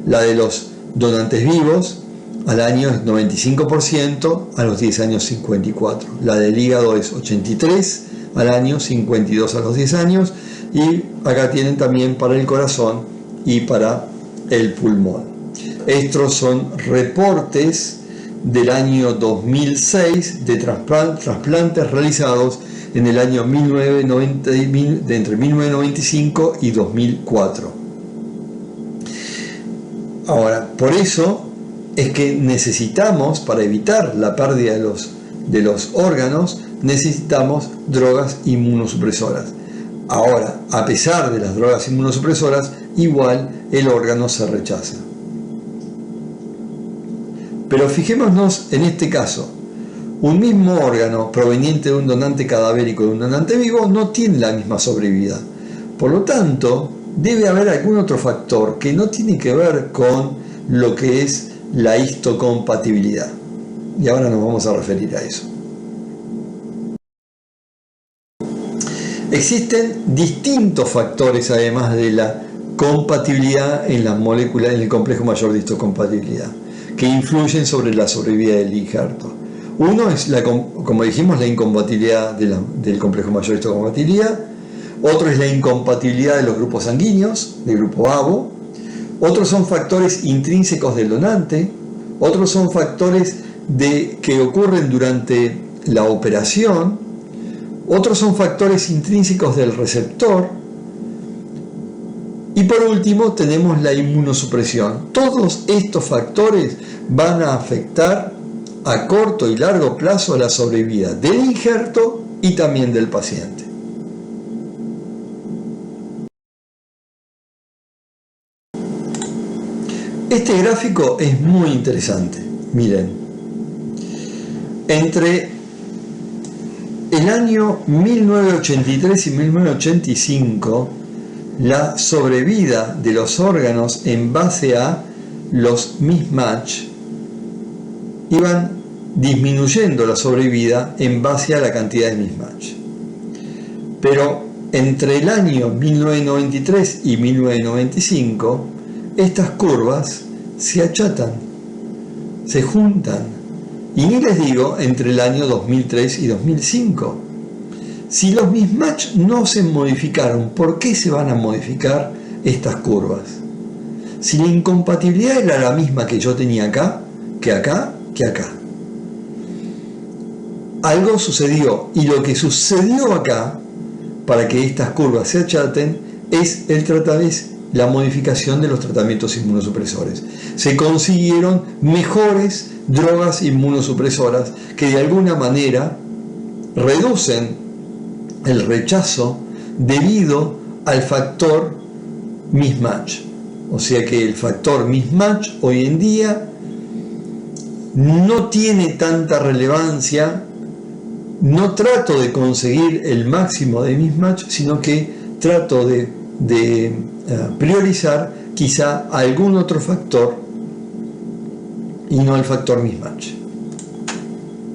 La de los donantes vivos al año es 95%, a los 10 años 54%. La del hígado es 83% al año, 52% a los 10 años. Y acá tienen también para el corazón y para el pulmón. Estos son reportes del año 2006 de trasplantes realizados en el año entre 1995 y 2004. Ahora, por eso es que necesitamos, para evitar la pérdida de los órganos, necesitamos drogas inmunosupresoras. Ahora, a pesar de las drogas inmunosupresoras, igual el órgano se rechaza. Pero fijémonos en este caso. Un mismo órgano proveniente de un donante cadavérico y de un donante vivo no tiene la misma sobrevida. Por lo tanto, debe haber algún otro factor que no tiene que ver con lo que es la histocompatibilidad. Y ahora nos vamos a referir a eso. Existen distintos factores, además de la compatibilidad en las moléculas, en el complejo mayor de histocompatibilidad, que influyen sobre la sobrevida del injerto. Uno es, como dijimos, la incompatibilidad del complejo mayor de histocompatibilidad. Otro es la incompatibilidad de los grupos sanguíneos, del grupo ABO. Otros son factores intrínsecos del donante. Otros son factores que ocurren durante la operación. Otros son factores intrínsecos del receptor. Y por último tenemos la inmunosupresión. Todos estos factores van a afectar a corto y largo plazo la sobrevida del injerto y también del paciente. Este gráfico es muy interesante. Miren, entre el año 1983 y 1985, la sobrevida de los órganos en base a los mismatch iban disminuyendo la sobrevida en base a la cantidad de mismatch. Pero entre el año 1993 y 1995, estas curvas se achatan, se juntan. Y ni les digo entre el año 2003 y 2005. Si los mismatch no se modificaron, ¿por qué se van a modificar estas curvas? Si la incompatibilidad era la misma que yo tenía acá, que acá, que acá. Algo sucedió, y lo que sucedió acá, para que estas curvas se achaten, es la modificación de los tratamientos inmunosupresores. Se consiguieron mejores drogas inmunosupresoras que de alguna manera reducen el rechazo debido al factor mismatch. O sea que el factor mismatch hoy en día no tiene tanta relevancia. No trato de conseguir el máximo de mismatch, sino que trato de priorizar quizá algún otro factor y no el factor mismatch.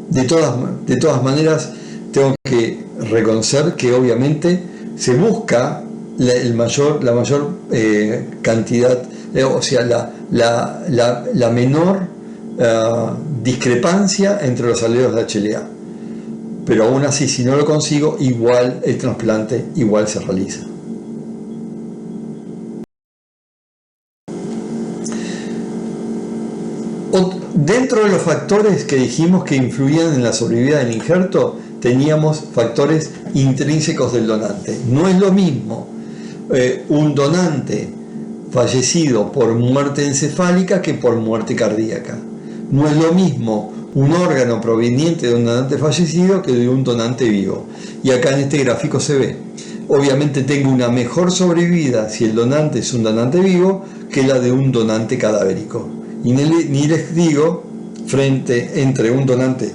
De todas maneras, tengo que reconocer que obviamente se busca la mayor cantidad, o sea, la menor discrepancia entre los alelos de HLA. Pero aún así, si no lo consigo, igual el trasplante igual se realiza. Dentro de los factores que dijimos que influían en la sobrevida del injerto, teníamos factores intrínsecos del donante. No es lo mismo un donante fallecido por muerte encefálica que por muerte cardíaca. No es lo mismo un órgano proveniente de un donante fallecido que de un donante vivo. Y acá en este gráfico se ve. Obviamente tengo una mejor sobrevida si el donante es un donante vivo que la de un donante cadavérico. Y ni les digo entre un donante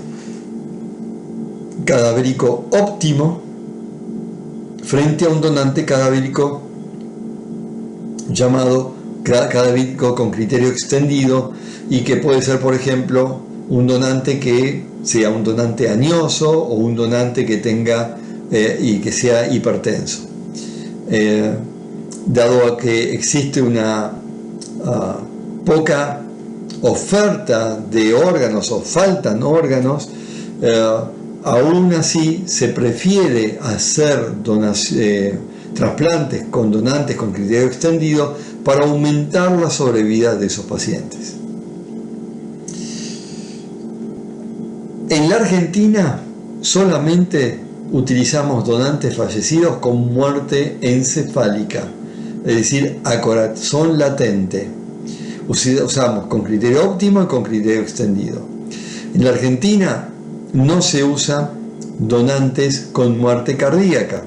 cadavérico óptimo frente a un donante cadavérico llamado cadavérico con criterio extendido, y que puede ser, por ejemplo, un donante que sea un donante añoso o un donante que tenga y que sea hipertenso. Dado a que existe una poca oferta de órganos o faltan órganos, aún así se prefiere hacer trasplantes con donantes con criterio extendido para aumentar la sobrevida de esos pacientes. En la Argentina solamente utilizamos donantes fallecidos con muerte encefálica, es decir, a corazón latente. Usamos con criterio óptimo y con criterio extendido. En la Argentina no se usa donantes con muerte cardíaca,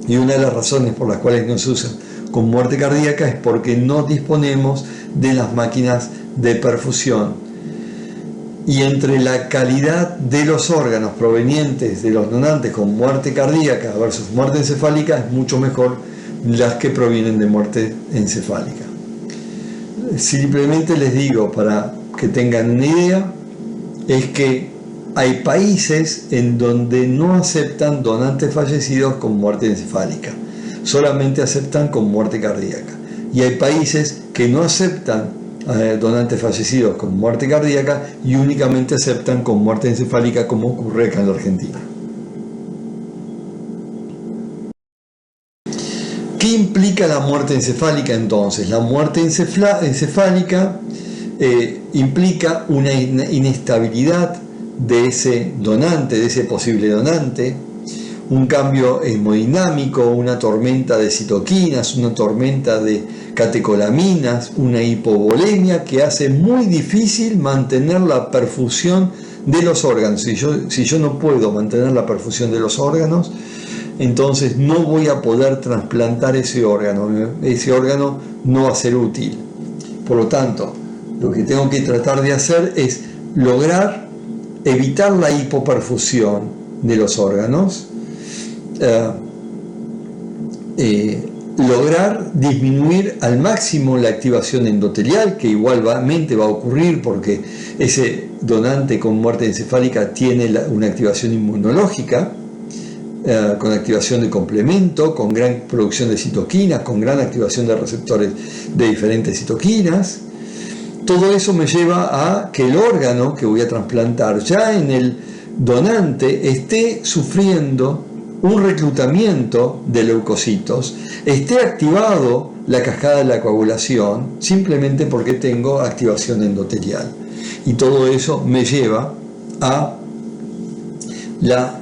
y una de las razones por las cuales no se usa con muerte cardíaca es porque no disponemos de las máquinas de perfusión. Y entre la calidad de los órganos provenientes de los donantes con muerte cardíaca versus muerte encefálica, es mucho mejor las que provienen de muerte encefálica. Simplemente les digo, para que tengan una idea, es que hay países en donde no aceptan donantes fallecidos con muerte encefálica, solamente aceptan con muerte cardíaca. Y hay países que no aceptan donantes fallecidos con muerte cardíaca y únicamente aceptan con muerte encefálica, como ocurre acá en la Argentina. ¿Qué implica la muerte encefálica entonces? La muerte encefálica implica una inestabilidad de ese donante, de ese posible donante, un cambio hemodinámico, una tormenta de citoquinas, una tormenta de catecolaminas, una hipovolemia que hace muy difícil mantener la perfusión de los órganos. Si yo no puedo mantener la perfusión de los órganos, entonces no voy a poder trasplantar ese órgano no va a ser útil. Por lo tanto, lo que tengo que tratar de hacer es lograr evitar la hipoperfusión de los órganos, lograr disminuir al máximo la activación endotelial, que igualmente va a ocurrir porque ese donante con muerte encefálica tiene una activación inmunológica, con activación de complemento, con gran producción de citoquinas, con gran activación de receptores de diferentes citoquinas. Todo eso me lleva a que el órgano que voy a trasplantar ya en el donante esté sufriendo un reclutamiento de leucocitos, esté activado la cascada de la coagulación, simplemente porque tengo activación endotelial. Y todo eso me lleva a la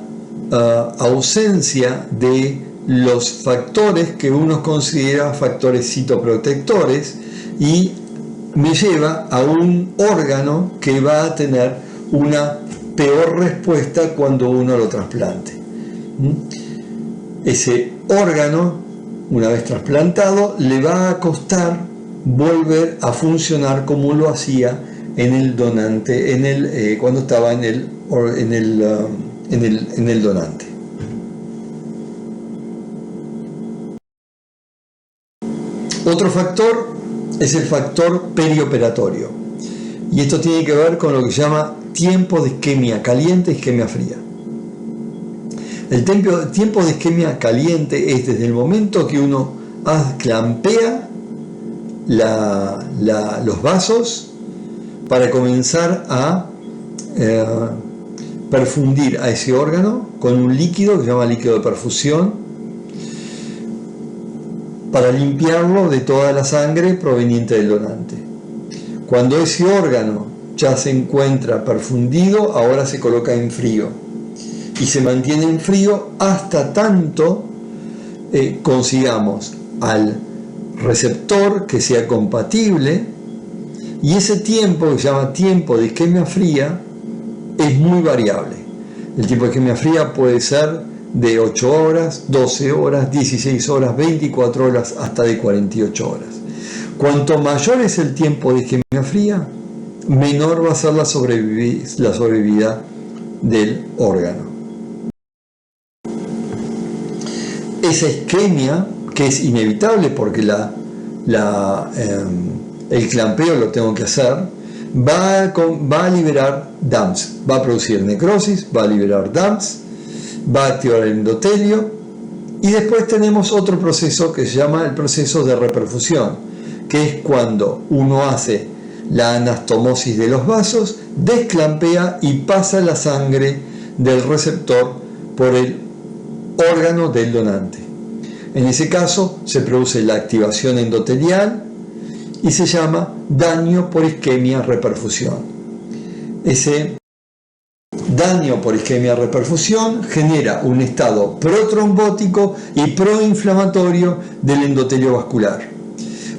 ausencia de los factores que uno considera factores citoprotectores, y me lleva a un órgano que va a tener una peor respuesta cuando uno lo trasplante. Ese órgano, una vez trasplantado, le va a costar volver a funcionar como lo hacía en el donante, cuando estaba en el donante. Otro factor es el factor perioperatorio, y esto tiene que ver con lo que se llama tiempo de isquemia caliente y isquemia fría. El tiempo de isquemia caliente es desde el momento que uno clampea los vasos para comenzar a perfundir a ese órgano con un líquido que se llama líquido de perfusión, para limpiarlo de toda la sangre proveniente del donante. Cuando ese órgano ya se encuentra perfundido, ahora se coloca en frío y se mantiene en frío hasta tanto consigamos al receptor que sea compatible, y ese tiempo, que se llama tiempo de isquemia fría, es muy variable. El tiempo de isquemia fría puede ser de 8 horas, 12 horas, 16 horas, 24 horas, hasta de 48 horas. Cuanto mayor es el tiempo de isquemia fría, menor va a ser la sobrevida del órgano. Esa isquemia, que es inevitable porque el clampeo lo tengo que hacer, va a liberar DAMPs, va a producir necrosis, va a liberar DAMPs, va a activar el endotelio, y después tenemos otro proceso que se llama el proceso de reperfusión, que es cuando uno hace la anastomosis de los vasos, desclampea y pasa la sangre del receptor por el órgano del donante. En ese caso se produce la activación endotelial y se llama daño por isquemia reperfusión. Ese daño por isquemia reperfusión genera un estado protrombótico y proinflamatorio del endotelio vascular,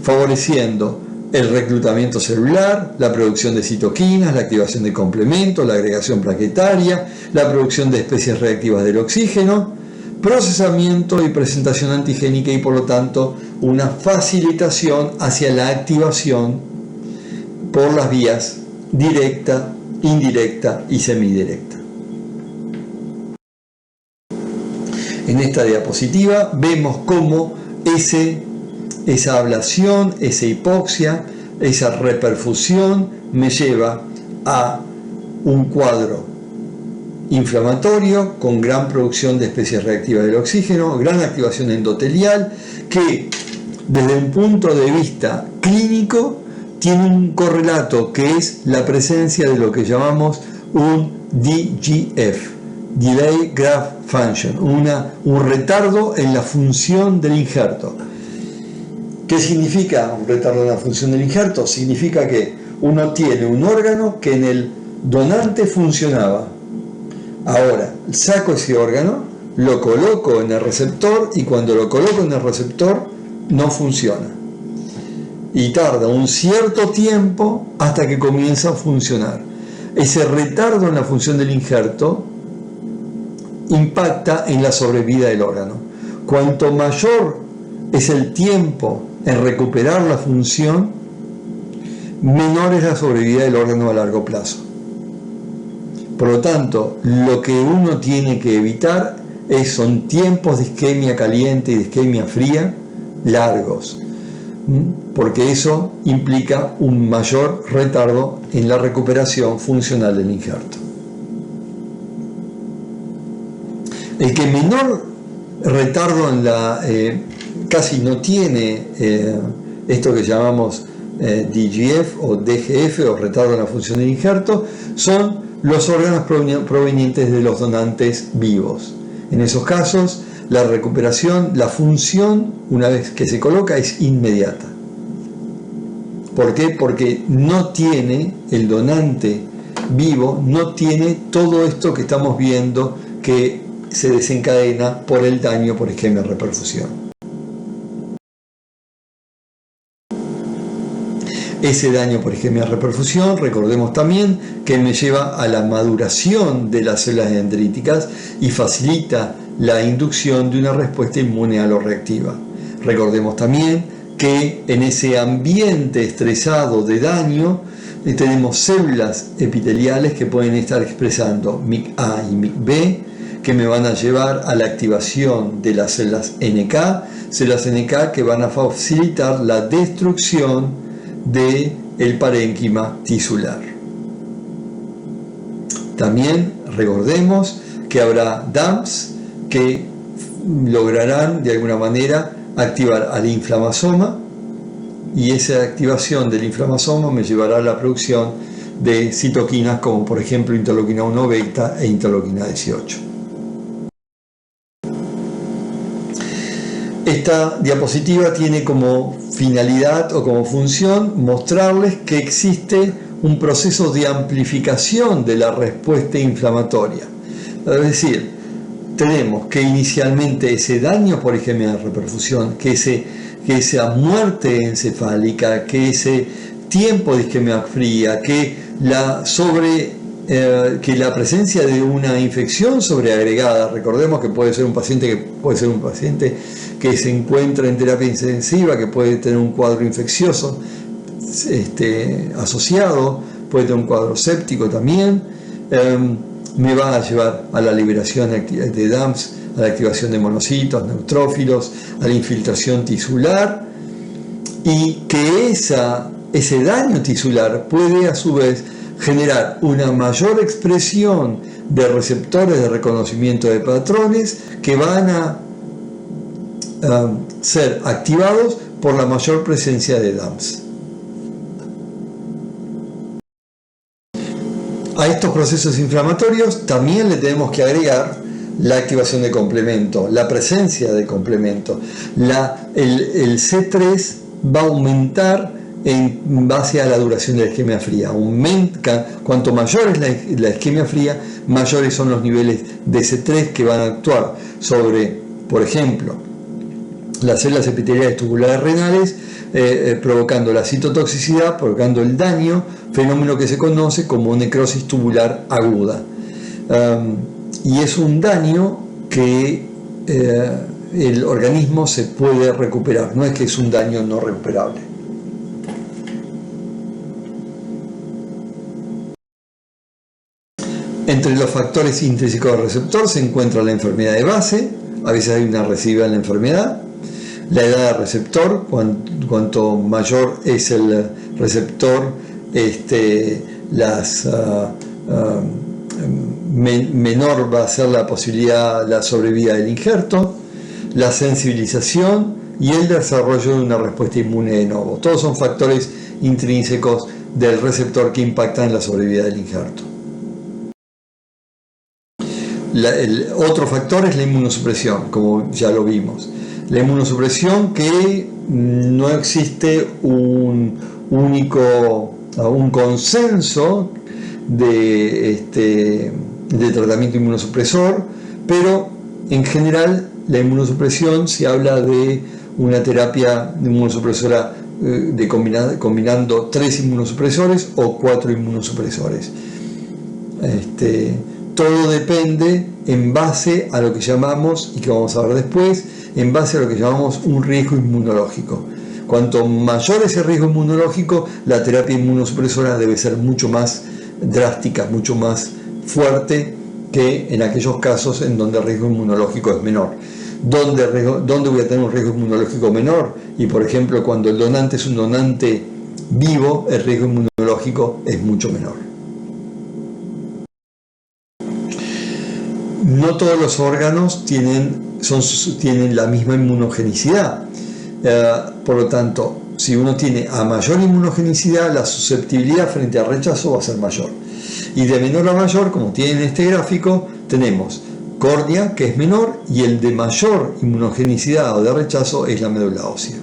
favoreciendo el reclutamiento celular, la producción de citoquinas, la activación de complementos, la agregación plaquetaria, la producción de especies reactivas del oxígeno, procesamiento y presentación antigénica, y por lo tanto una facilitación hacia la activación por las vías directa, indirecta y semidirecta. En esta diapositiva vemos cómo esa ablación, esa hipoxia, esa reperfusión me lleva a un cuadro inflamatorio con gran producción de especies reactivas del oxígeno, gran activación endotelial, que desde un punto de vista clínico tiene un correlato, que es la presencia de lo que llamamos un DGF, Delay Graft Function, un retardo en la función del injerto. ¿Qué significa un retardo en la función del injerto? Significa que uno tiene un órgano que en el donante funcionaba. Ahora saco ese órgano, lo coloco en el receptor, y cuando lo coloco en el receptor no funciona. Y tarda un cierto tiempo hasta que comienza a funcionar. Ese retardo en la función del injerto impacta en la sobrevida del órgano. Cuanto mayor es el tiempo en recuperar la función, menor es la sobrevida del órgano a largo plazo. Por lo tanto, lo que uno tiene que evitar son tiempos de isquemia caliente y de isquemia fría largos, porque eso implica un mayor retardo en la recuperación funcional del injerto. El que menor retardo en la casi no tiene esto que llamamos DGF o DGF o retardo en la función del injerto son los órganos provenientes de los donantes vivos. En esos casos la recuperación, la función una vez que se coloca es inmediata. ¿Por qué? Porque no tiene el donante vivo, no tiene todo esto que estamos viendo que se desencadena por el daño por isquemia reperfusión. Ese daño por isquemia reperfusión, recordemos también que me lleva a la maduración de las células dendríticas y facilita la inducción de una respuesta inmune aloreactiva. Recordemos también que en ese ambiente estresado de daño tenemos células epiteliales que pueden estar expresando MIC-A y MIC-B, que me van a llevar a la activación de las células NK que van a facilitar la destrucción del parénquima tisular. También recordemos que habrá DAMPs que lograrán de alguna manera activar al inflamasoma, y esa activación del inflamasoma me llevará a la producción de citoquinas como por ejemplo interleuquina 1 beta e interleuquina 18. Esta diapositiva tiene como finalidad o como función mostrarles que existe un proceso de amplificación de la respuesta inflamatoria. Es decir, tenemos que inicialmente ese daño por isquemia de reperfusión, que esa muerte encefálica, que ese tiempo de isquemia fría, que la presencia de una infección sobreagregada, recordemos que puede ser un paciente que se encuentra en terapia intensiva, que puede tener un cuadro infeccioso asociado, puede tener un cuadro séptico también, me va a llevar a la liberación de DAMPs, a la activación de monocitos, neutrófilos, a la infiltración tisular, y que ese daño tisular puede a su vez generar una mayor expresión de receptores de reconocimiento de patrones que van a ser activados por la mayor presencia de DAMPs. A estos procesos inflamatorios también le tenemos que agregar la activación de complemento, la presencia de complemento. El C3 va a aumentar en base a la duración de la isquemia fría. Cuanto mayor es la isquemia fría, mayores son los niveles de C3 que van a actuar sobre, por ejemplo, las células epiteliales tubulares renales, provocando la citotoxicidad, provocando el daño, fenómeno que se conoce como necrosis tubular aguda. Y es un daño que el organismo se puede recuperar, no es que es un daño no recuperable. Entre los factores intrínsecos del receptor se encuentra la enfermedad de base, a veces hay una recidiva en la enfermedad, la edad del receptor, cuanto mayor es el receptor, menor va a ser la posibilidad, la sobrevida del injerto, la sensibilización y el desarrollo de una respuesta inmune de novo. Todos son factores intrínsecos del receptor que impactan en la sobrevida del injerto. El otro factor es la inmunosupresión, como ya lo vimos. La inmunosupresión, que no existe un consenso de tratamiento inmunosupresor, pero en general la inmunosupresión se habla de una terapia inmunosupresora combinando 3 inmunosupresores o 4 inmunosupresores. Todo depende en base a lo que llamamos, y que vamos a ver después, en base a lo que llamamos un riesgo inmunológico. Cuanto mayor es el riesgo inmunológico, la terapia inmunosupresora debe ser mucho más drástica, mucho más fuerte que en aquellos casos en donde el riesgo inmunológico es menor. ¿Dónde voy a tener un riesgo inmunológico menor? Y por ejemplo, cuando el donante es un donante vivo, el riesgo inmunológico es mucho menor. No todos los órganos tienen la misma inmunogenicidad. Por lo tanto, si uno tiene a mayor inmunogenicidad, la susceptibilidad frente al rechazo va a ser mayor. Y de menor a mayor, como tienen en este gráfico, tenemos córnea, que es menor, y el de mayor inmunogenicidad o de rechazo es la médula ósea.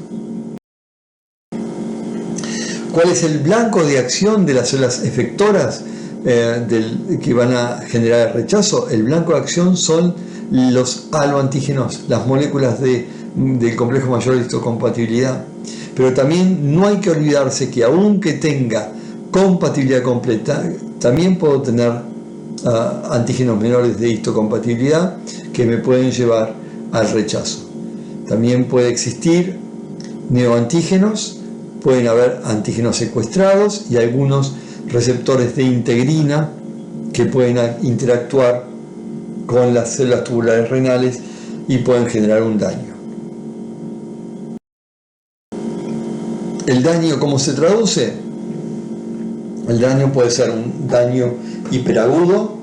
¿Cuál es el blanco de acción de las células efectoras que van a generar el rechazo? El blanco de acción son los aloantígenos, las moléculas del complejo mayor de histocompatibilidad. Pero también no hay que olvidarse que aunque tenga compatibilidad completa, también puedo tener antígenos menores de histocompatibilidad que me pueden llevar al rechazo. También puede existir neoantígenos, pueden haber antígenos secuestrados y algunos receptores de integrina que pueden interactuar con las células tubulares renales y pueden generar un daño. ¿El daño cómo se traduce? El daño puede ser un daño hiperagudo,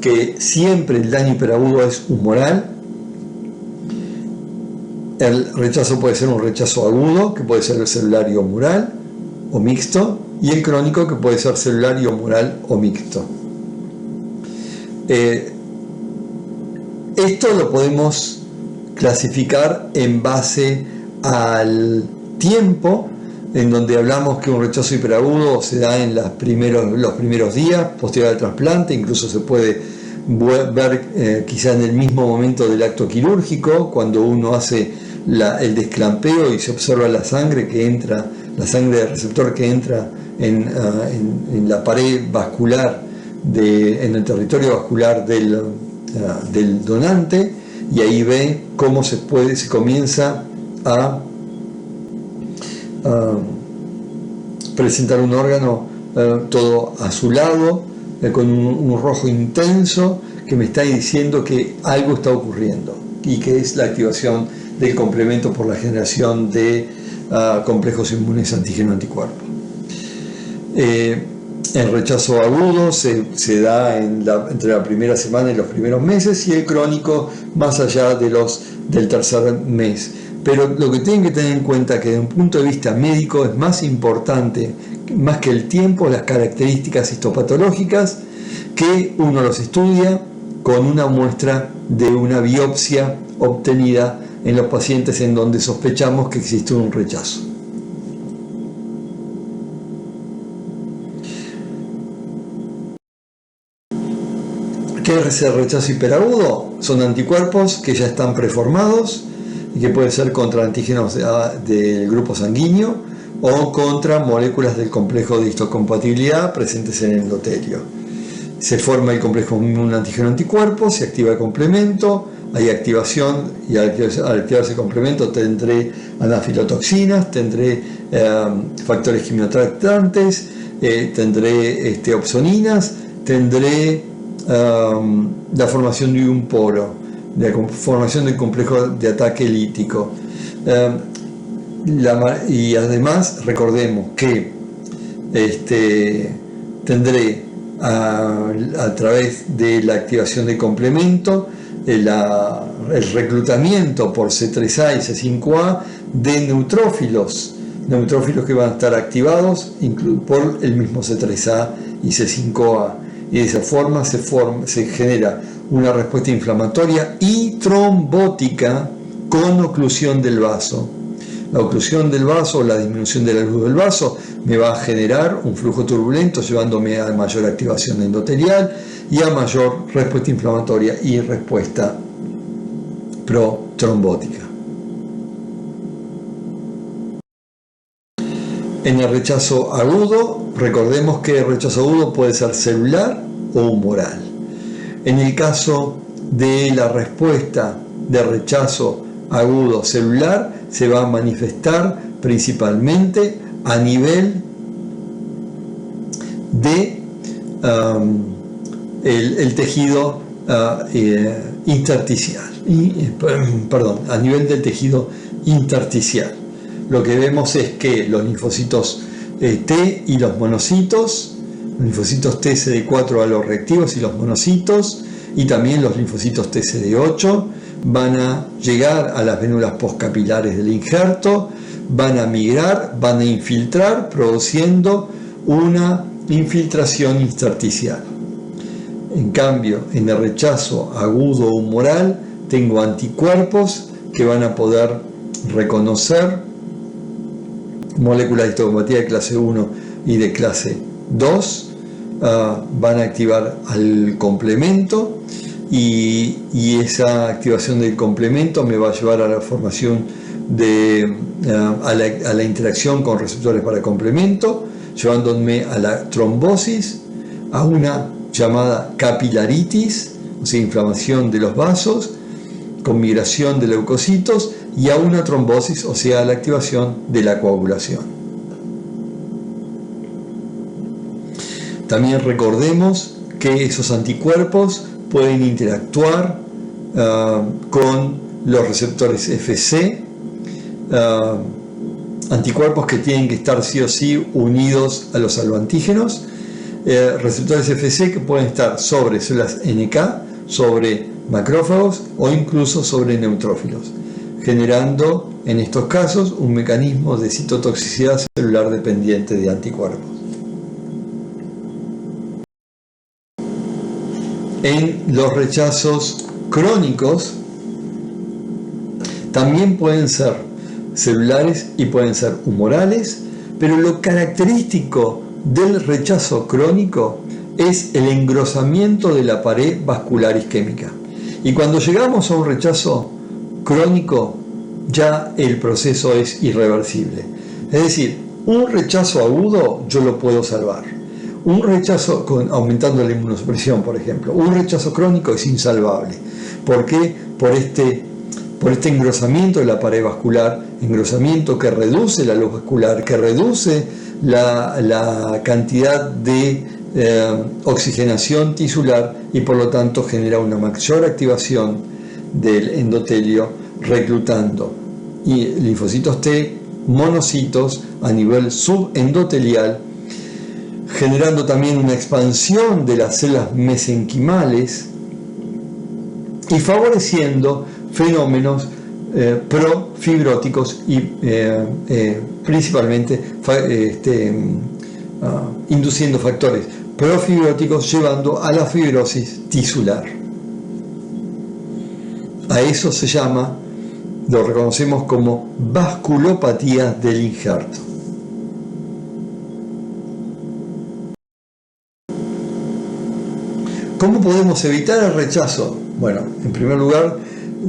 que siempre el daño hiperagudo es humoral. El rechazo puede ser un rechazo agudo, que puede ser celular y humoral o mixto, y el crónico, que puede ser celular y humoral o mixto. Esto lo podemos clasificar en base al tiempo, en donde hablamos que un rechazo hiperagudo se da en los primeros días posterior al trasplante, incluso se puede ver quizá en el mismo momento del acto quirúrgico, cuando uno hace el desclampeo y se observa la sangre que entra, la sangre del receptor que entra en la pared vascular, en el territorio vascular del donante, y ahí ve cómo se comienza a presentar un órgano todo azulado, con un rojo intenso, que me está diciendo que algo está ocurriendo y que es la activación del complemento por la generación de complejos inmunes antígeno-anticuerpo. El rechazo agudo se da entre la primera semana y los primeros meses, y el crónico más allá del tercer mes. Pero lo que tienen que tener en cuenta es que desde un punto de vista médico es más importante, más que el tiempo, las características histopatológicas, que uno los estudia con una muestra de una biopsia obtenida en los pacientes en donde sospechamos que existe un rechazo. ¿Qué es el rechazo hiperagudo? Son anticuerpos que ya están preformados y que pueden ser contra antígenos del grupo sanguíneo o contra moléculas del complejo de histocompatibilidad presentes en el endotelio. Se forma el complejo inmuno-antígeno-anticuerpo, se activa el complemento, hay activación, y al activarse el complemento tendré anafilotoxinas, tendré factores quimiotratantes, tendré opsoninas, tendré la formación de un poro, de la formación del complejo de ataque lítico. Y además recordemos que tendré a través de la activación de complemento el reclutamiento por C3A y C5A de neutrófilos que van a estar activados por el mismo C3A y C5A, y de esa forma se genera una respuesta inflamatoria y trombótica con oclusión del vaso. La oclusión del vaso, la disminución de la luz del vaso, me va a generar un flujo turbulento, llevándome a mayor activación endotelial y a mayor respuesta inflamatoria y respuesta protrombótica. En el rechazo agudo, recordemos que el rechazo agudo puede ser celular o humoral. En el caso de la respuesta de rechazo agudo celular, se va a manifestar principalmente a nivel de el tejido intersticial, a nivel del tejido intersticial. Lo que vemos es que los linfocitos T y los monocitos, los linfocitos T CD4 aloreactivos y los monocitos, y también los linfocitos T CD8, van a llegar a las vénulas postcapilares del injerto, van a migrar, van a infiltrar, produciendo una infiltración intersticial. En cambio, en el rechazo agudo humoral, tengo anticuerpos que van a poder reconocer moléculas de histocompatibilidad de clase 1 y de clase 2, van a activar al complemento, y esa activación del complemento me va a llevar a la formación a la interacción con receptores para complemento, llevándome a la trombosis, a una llamada capilaritis, o sea, inflamación de los vasos, con migración de leucocitos, y a una trombosis, o sea, la activación de la coagulación. También recordemos que esos anticuerpos pueden interactuar con los receptores Fc, anticuerpos que tienen que estar sí o sí unidos a los alloantígenos, receptores Fc que pueden estar sobre células NK, sobre macrófagos o incluso sobre neutrófilos, generando en estos casos un mecanismo de citotoxicidad celular dependiente de anticuerpos. En los rechazos crónicos también pueden ser celulares y pueden ser humorales, pero lo característico del rechazo crónico es el engrosamiento de la pared vascular isquémica. Y cuando llegamos a un rechazo crónico, ya el proceso es irreversible. Es decir, un rechazo agudo yo lo puedo salvar. Un rechazo aumentando la inmunosupresión, por ejemplo. Un rechazo crónico es insalvable. ¿Por qué? Por este engrosamiento de la pared vascular, engrosamiento que reduce la luz vascular, que reduce la cantidad de oxigenación tisular, y por lo tanto genera una mayor activación del endotelio, reclutando linfocitos T, monocitos a nivel subendotelial, generando también una expansión de las células mesenquimales y favoreciendo fenómenos profibróticos y principalmente induciendo factores profibróticos, llevando a la fibrosis tisular. A eso se llama, lo reconocemos como vasculopatía del injerto. ¿Cómo podemos evitar el rechazo? Bueno, en primer lugar,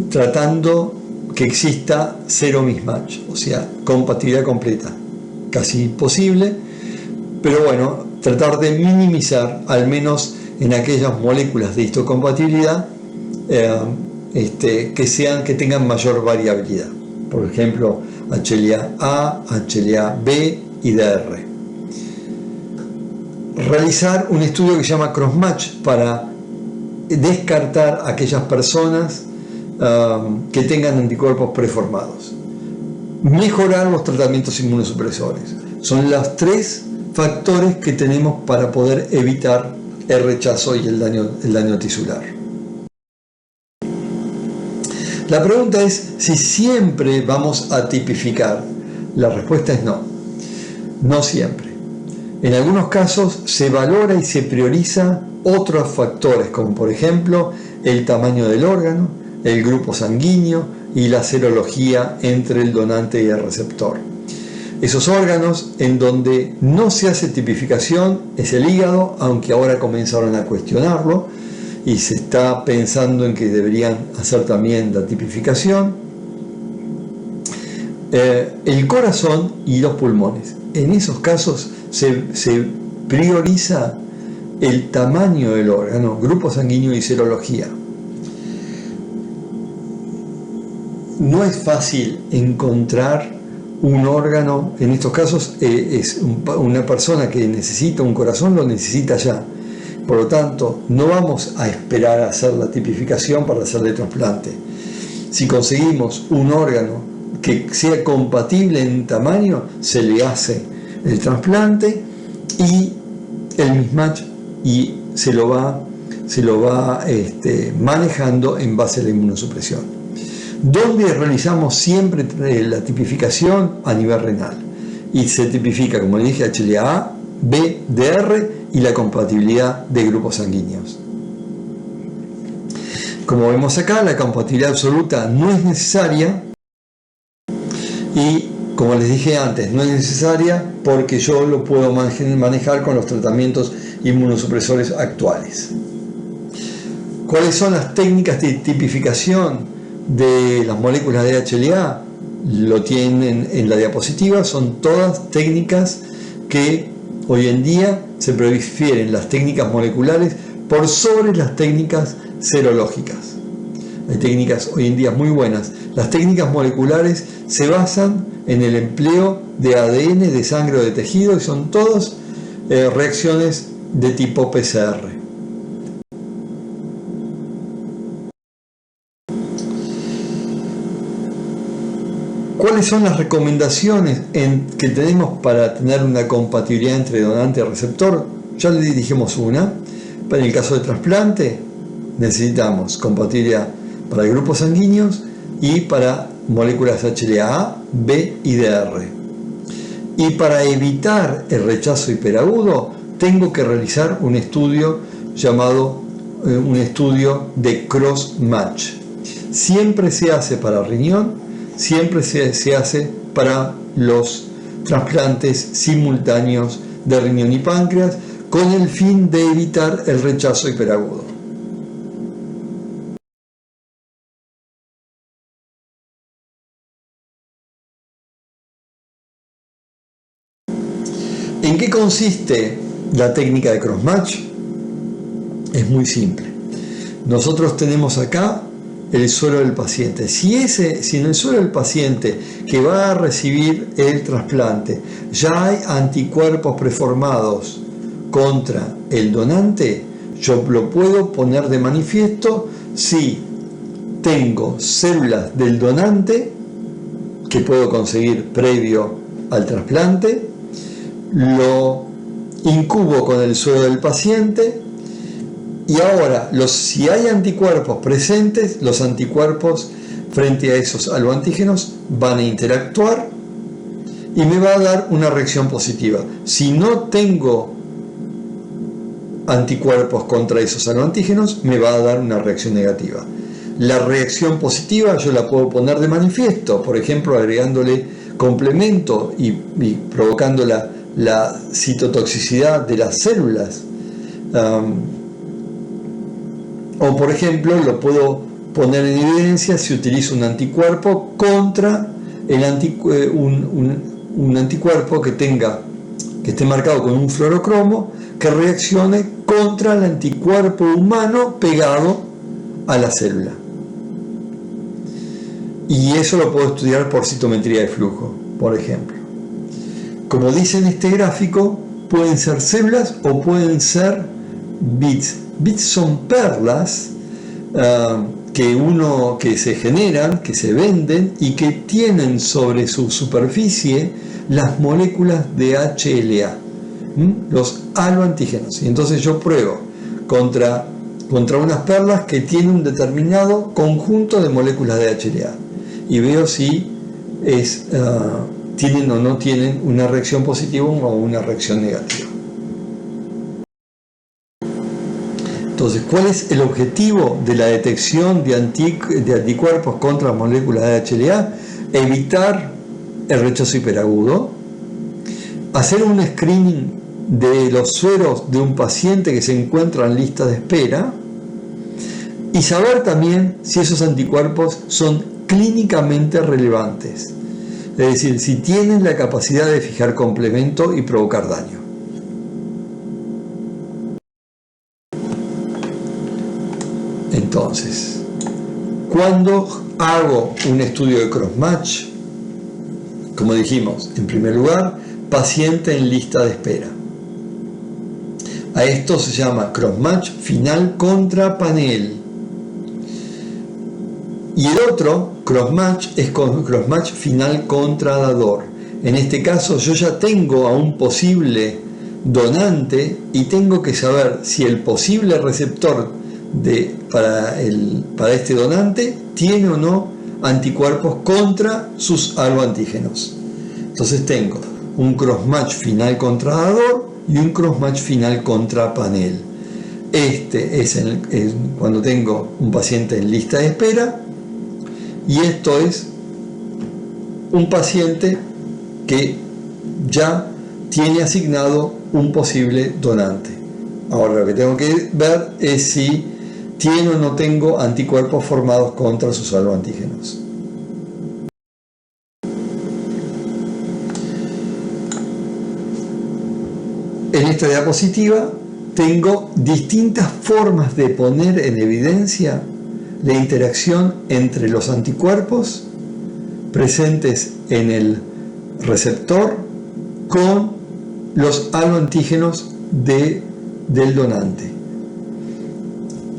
tratando que exista cero mismatch, o sea, compatibilidad completa. Casi imposible, pero bueno, tratar de minimizar, al menos en aquellas moléculas de histocompatibilidad que tengan mayor variabilidad. Por ejemplo, HLA-A, HLA-B y DR. Realizar un estudio que se llama crossmatch para descartar a aquellas personas que tengan anticuerpos preformados. Mejorar los tratamientos inmunosupresores. Son los tres factores que tenemos para poder evitar el rechazo y el daño tisular. La pregunta es si siempre vamos a tipificar. La respuesta es no. No siempre. En algunos casos se valora y se prioriza otros factores, como por ejemplo el tamaño del órgano, el grupo sanguíneo y la serología entre el donante y el receptor. Esos órganos en donde no se hace tipificación es el hígado, aunque ahora comenzaron a cuestionarlo y se está pensando en que deberían hacer también la tipificación. El corazón y los pulmones. En esos casos se prioriza el tamaño del órgano, grupo sanguíneo y serología. No es fácil encontrar un órgano, en estos casos una persona que necesita un corazón, lo necesita ya. Por lo tanto, no vamos a esperar a hacer la tipificación para hacerle trasplante. Si conseguimos un órgano que sea compatible en tamaño, se le hace el trasplante y el mismatch, y se lo va manejando en base a la inmunosupresión. ¿Dónde realizamos siempre la tipificación? A nivel renal. Y se tipifica, como le dije, HLA-A, B, DR y la compatibilidad de grupos sanguíneos. Como vemos acá, la compatibilidad absoluta no es necesaria y, como les dije antes, no es necesaria porque yo lo puedo manejar con los tratamientos inmunosupresores actuales. ¿Cuáles son las técnicas de tipificación de las moléculas de HLA? Lo tienen en la diapositiva, son todas técnicas que hoy en día se prefieren, las técnicas moleculares por sobre las técnicas serológicas. Hay técnicas hoy en día muy buenas. Las técnicas moleculares se basan en el empleo de ADN, de sangre o de tejido, y son todas reacciones de tipo PCR. ¿Cuáles son las recomendaciones que tenemos para tener una compatibilidad entre donante y receptor? Ya le dijimos una. Para el caso de trasplante necesitamos compatibilidad para grupos sanguíneos y para moléculas HLA-A, B y DR. Y para evitar el rechazo hiperagudo tengo que realizar un estudio llamado un estudio de cross-match. Siempre se hace para riñón, siempre se hace para los trasplantes simultáneos de riñón y páncreas, con el fin de evitar el rechazo hiperagudo. ¿En qué consiste la técnica de crossmatch? Es muy simple. Nosotros tenemos acá el suero del paciente. Si en el suero del paciente que va a recibir el trasplante ya hay anticuerpos preformados contra el donante, yo lo puedo poner de manifiesto si tengo células del donante que puedo conseguir previo al trasplante, lo incubo con el suero del paciente y ahora si hay anticuerpos presentes, los anticuerpos frente a esos aloantígenos van a interactuar y me va a dar una reacción positiva. Si no tengo anticuerpos contra esos aloantígenos, me va a dar una reacción negativa. La reacción positiva yo la puedo poner de manifiesto, por ejemplo, agregándole complemento y provocando la citotoxicidad de las células. O por ejemplo, lo puedo poner en evidencia si utilizo un anticuerpo contra un anticuerpo que esté marcado con un fluorocromo, que reaccione contra el anticuerpo humano pegado a la célula. Y eso lo puedo estudiar por citometría de flujo, por ejemplo. Como dice en este gráfico, pueden ser células o pueden ser bits. Bits son perlas que se generan, que se venden y que tienen sobre su superficie las moléculas de HLA, los aloantígenos. Y entonces yo pruebo contra unas perlas que tienen un determinado conjunto de moléculas de HLA y veo si tienen o no tienen una reacción positiva o una reacción negativa. Entonces, ¿cuál es el objetivo de la detección de anticuerpos contra las moléculas de HLA? Evitar el rechazo hiperagudo, hacer un screening de los sueros de un paciente que se encuentra en lista de espera y saber también si esos anticuerpos son clínicamente relevantes, es decir, si tienen la capacidad de fijar complemento y provocar daño. Entonces, cuando hago un estudio de crossmatch, como dijimos, en primer lugar, paciente en lista de espera. A esto se llama crossmatch final contra panel. Y el otro crossmatch es crossmatch final contra dador. En este caso yo ya tengo a un posible donante y tengo que saber si el posible receptor para este donante tiene o no anticuerpos contra sus aloantígenos. Entonces tengo un crossmatch final contra dador y un crossmatch final contra panel. Este es cuando tengo un paciente en lista de espera, y esto es un paciente que ya tiene asignado un posible donante. Ahora lo que tengo que ver es si tiene o no tengo anticuerpos formados contra sus aloantígenos. En esta diapositiva tengo distintas formas de poner en evidencia la interacción entre los anticuerpos presentes en el receptor con los aloantígenos del donante.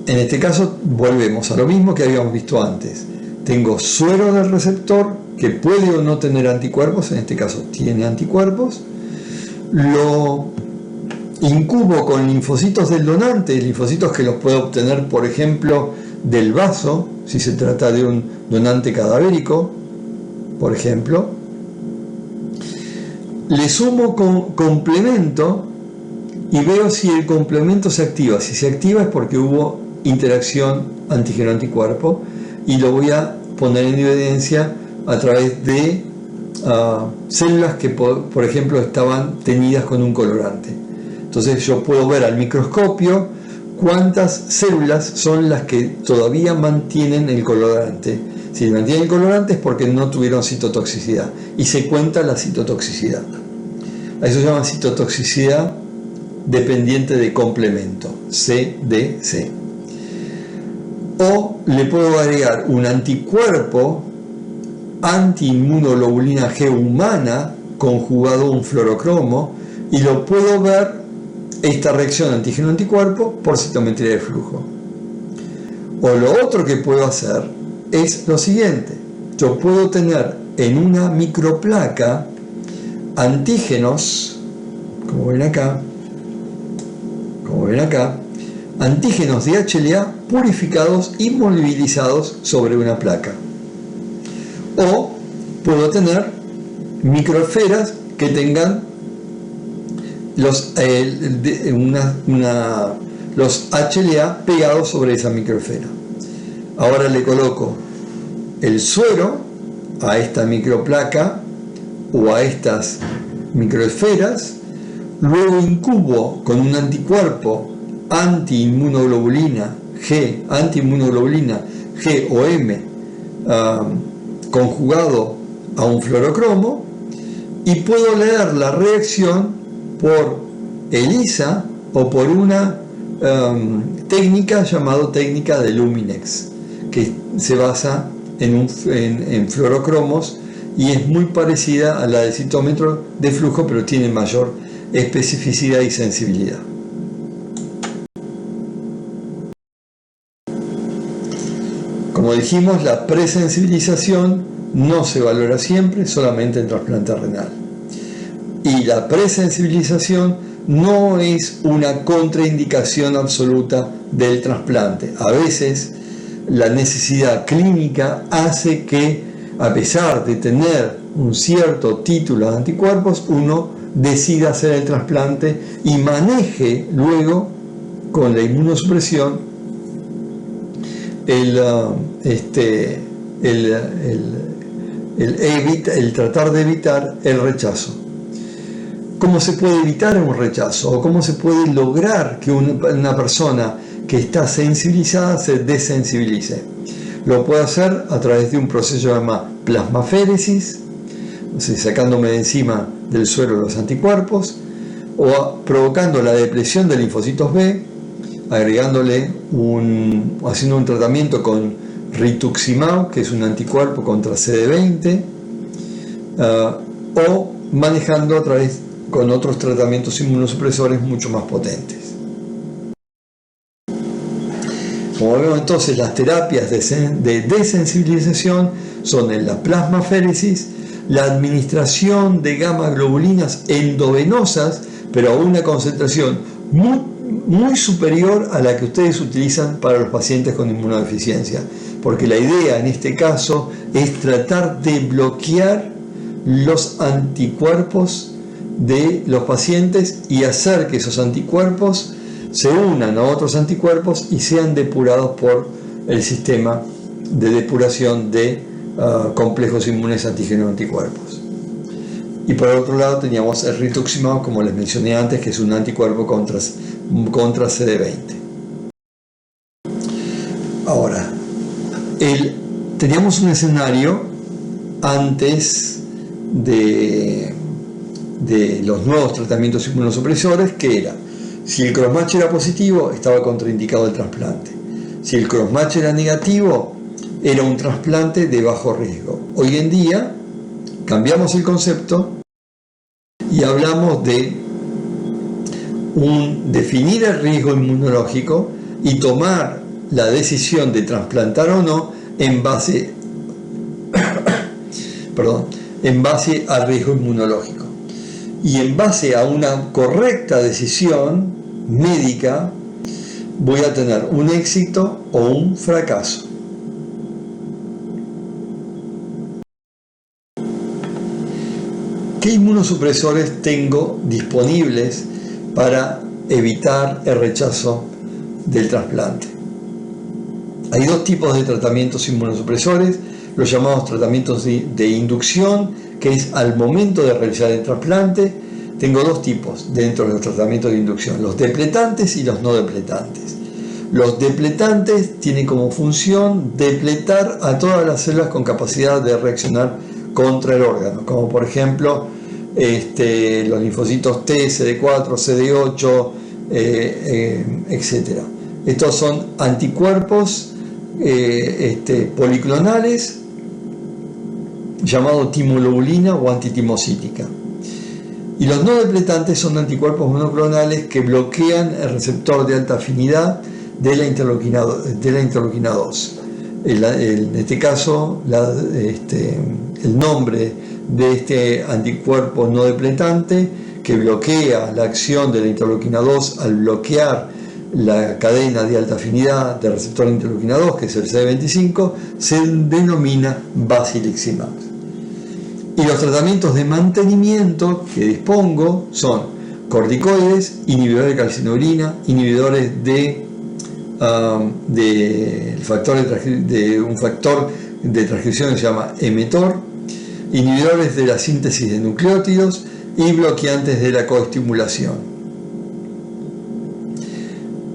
En este caso volvemos a lo mismo que habíamos visto antes. Tengo suero del receptor que puede o no tener anticuerpos, en este caso tiene anticuerpos. Lo incubo con linfocitos del donante, linfocitos que los puedo obtener, por ejemplo, del vaso, si se trata de un donante cadavérico, por ejemplo. Le sumo complemento y veo si el complemento se activa. Si se activa es porque hubo interacción antígeno-anticuerpo, y lo voy a poner en evidencia a través de células que, por ejemplo, estaban teñidas con un colorante. Entonces yo puedo ver al microscopio cuántas células son las que todavía mantienen el colorante. Si mantienen el colorante es porque no tuvieron citotoxicidad, y se cuenta la citotoxicidad. A eso se llama citotoxicidad dependiente de complemento, CDC. O le puedo agregar un anticuerpo antiinmunoglobulina G humana conjugado a un fluorocromo, y lo puedo ver esta reacción antígeno-anticuerpo por citometría de flujo. O lo otro que puedo hacer es lo siguiente: yo puedo tener en una microplaca antígenos, como ven acá, antígenos de HLA purificados y movilizados sobre una placa. O puedo tener microesferas que tengan los HLA pegados sobre esa microesfera. Ahora le coloco el suero a esta microplaca o a estas microesferas, luego incubo con un anticuerpo antiinmunoglobulina G o M conjugado a un fluorocromo, y puedo leer la reacción por ELISA o por una técnica llamada técnica de Luminex, que se basa en fluorocromos y es muy parecida a la del citómetro de flujo, pero tiene mayor especificidad y sensibilidad. Como dijimos, la presensibilización no se valora siempre, solamente en trasplante renal. Y la presensibilización no es una contraindicación absoluta del trasplante. A veces la necesidad clínica hace que, a pesar de tener un cierto título de anticuerpos, uno decida hacer el trasplante y maneje luego con la inmunosupresión el tratar de evitar el rechazo. ¿Cómo se puede evitar un rechazo? ¿O cómo se puede lograr que una persona que está sensibilizada se desensibilice? Lo puede hacer a través de un proceso llamado plasmaféresis, o sea, sacándome de encima del suero los anticuerpos, o provocando la depresión de linfocitos B, haciendo un tratamiento con rituximab, que es un anticuerpo contra CD20, o manejando a través con otros tratamientos inmunosupresores mucho más potentes. Como vemos entonces, las terapias de desensibilización son en la plasmaféresis, la administración de gamma globulinas endovenosas, pero a una concentración muy superior a la que ustedes utilizan para los pacientes con inmunodeficiencia, porque la idea en este caso es tratar de bloquear los anticuerpos de los pacientes y hacer que esos anticuerpos se unan a otros anticuerpos y sean depurados por el sistema de depuración de complejos inmunes antígeno-anticuerpos. Y por otro lado teníamos el rituximab, como les mencioné antes, que es un anticuerpo contra CD20. Ahora, teníamos un escenario antes de los nuevos tratamientos inmunosupresores, que era: si el crossmatch era positivo, estaba contraindicado el trasplante; si el crossmatch era negativo, era un trasplante de bajo riesgo. Hoy en día cambiamos el concepto y hablamos de definir el riesgo inmunológico y tomar la decisión de trasplantar o no en base al riesgo inmunológico. Y en base a una correcta decisión médica voy a tener un éxito o un fracaso. ¿Qué inmunosupresores tengo disponibles para evitar el rechazo del trasplante? Hay dos tipos de tratamientos inmunosupresores: los llamados tratamientos de inducción, que es al momento de realizar el trasplante. Tengo dos tipos dentro de los tratamientos de inducción: los depletantes y los no depletantes. Los depletantes tienen como función depletar a todas las células con capacidad de reaccionar contra el órgano, como por ejemplo los linfocitos T, CD4, CD8, etc. Estos son anticuerpos policlonales llamados timoglobulina o antitimocítica. Y los no depletantes son anticuerpos monoclonales que bloquean el receptor de alta afinidad de la interleuquina 2. En este caso, el nombre de este anticuerpo no depletante, que bloquea la acción de la interleuquina 2 al bloquear la cadena de alta afinidad del receptor de interleuquina 2, que es el CD25, se denomina basiliximab. Y los tratamientos de mantenimiento que dispongo son corticoides, inhibidores de calcinurina, inhibidores de un factor de transcripción que se llama mTOR, inhibidores de la síntesis de nucleótidos y bloqueantes de la coestimulación.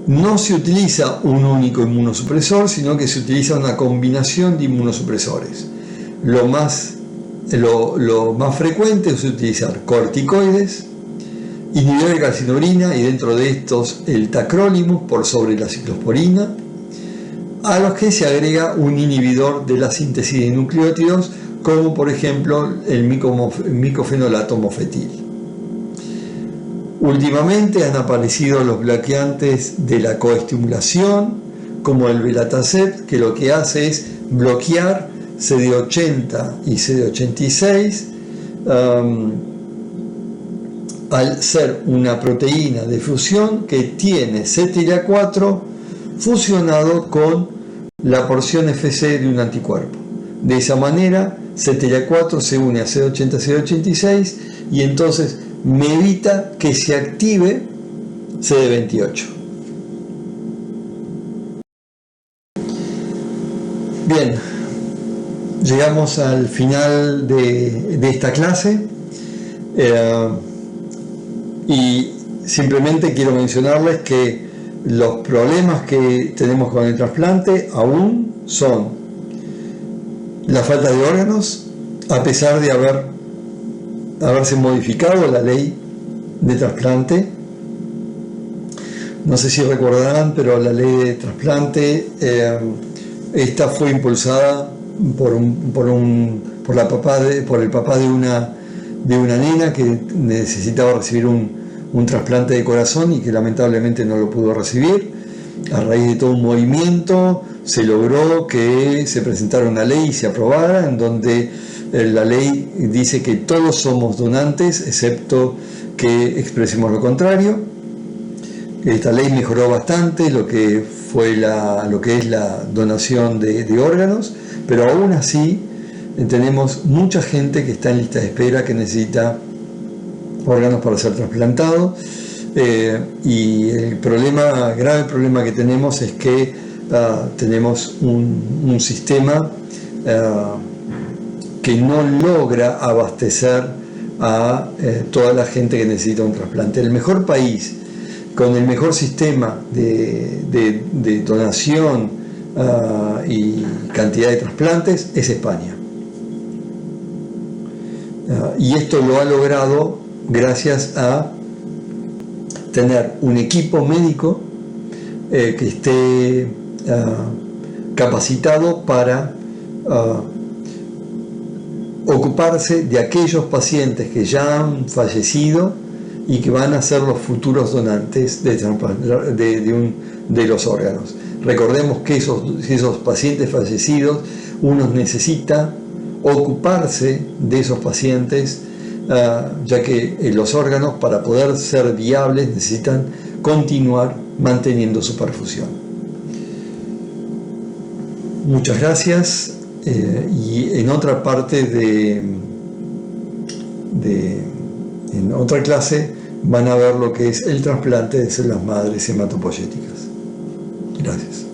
No se utiliza un único inmunosupresor, sino que se utiliza una combinación de inmunosupresores. Lo más frecuente es utilizar corticoides, inhibidores de calcinurina, y dentro de estos el tacrolimus por sobre la ciclosporina, a los que se agrega un inhibidor de la síntesis de nucleótidos, como por ejemplo el micofenolato mofetil. Últimamente han aparecido los bloqueantes de la coestimulación, como el belatacept, que lo que hace es bloquear CD80 y CD86 al ser una proteína de fusión que tiene CTLA4 fusionado con la porción FC de un anticuerpo. De esa manera, CTLA4 se une a CD80, CD86 y entonces me evita que se active CD28. Bien, llegamos al final de esta clase y simplemente quiero mencionarles que los problemas que tenemos con el trasplante aún son la falta de órganos, a pesar de haberse modificado la ley de trasplante. No sé si recordarán, pero la ley de trasplante esta fue impulsada por el papá de una nena que necesitaba recibir un trasplante de corazón y que lamentablemente no lo pudo recibir. A raíz de todo un movimiento se logró que se presentara una ley y se aprobara, en donde la ley dice que todos somos donantes excepto que expresemos lo contrario. Esta ley mejoró bastante lo que es la donación de órganos, pero aún así tenemos mucha gente que está en lista de espera, que necesita órganos para ser trasplantado, y el grave problema que tenemos es que tenemos un sistema que no logra abastecer a toda la gente que necesita un trasplante. El mejor país con el mejor sistema de donación y cantidad de trasplantes es España. Y esto lo ha logrado gracias a tener un equipo médico que esté capacitado para ocuparse de aquellos pacientes que ya han fallecido y que van a ser los futuros donantes de los órganos. Recordemos que esos pacientes fallecidos, uno necesita ocuparse de esos pacientes, ya que los órganos, para poder ser viables, necesitan continuar manteniendo su perfusión. Muchas gracias, y en otra parte en otra clase van a ver lo que es el trasplante de células madres hematopoyéticas. Gracias.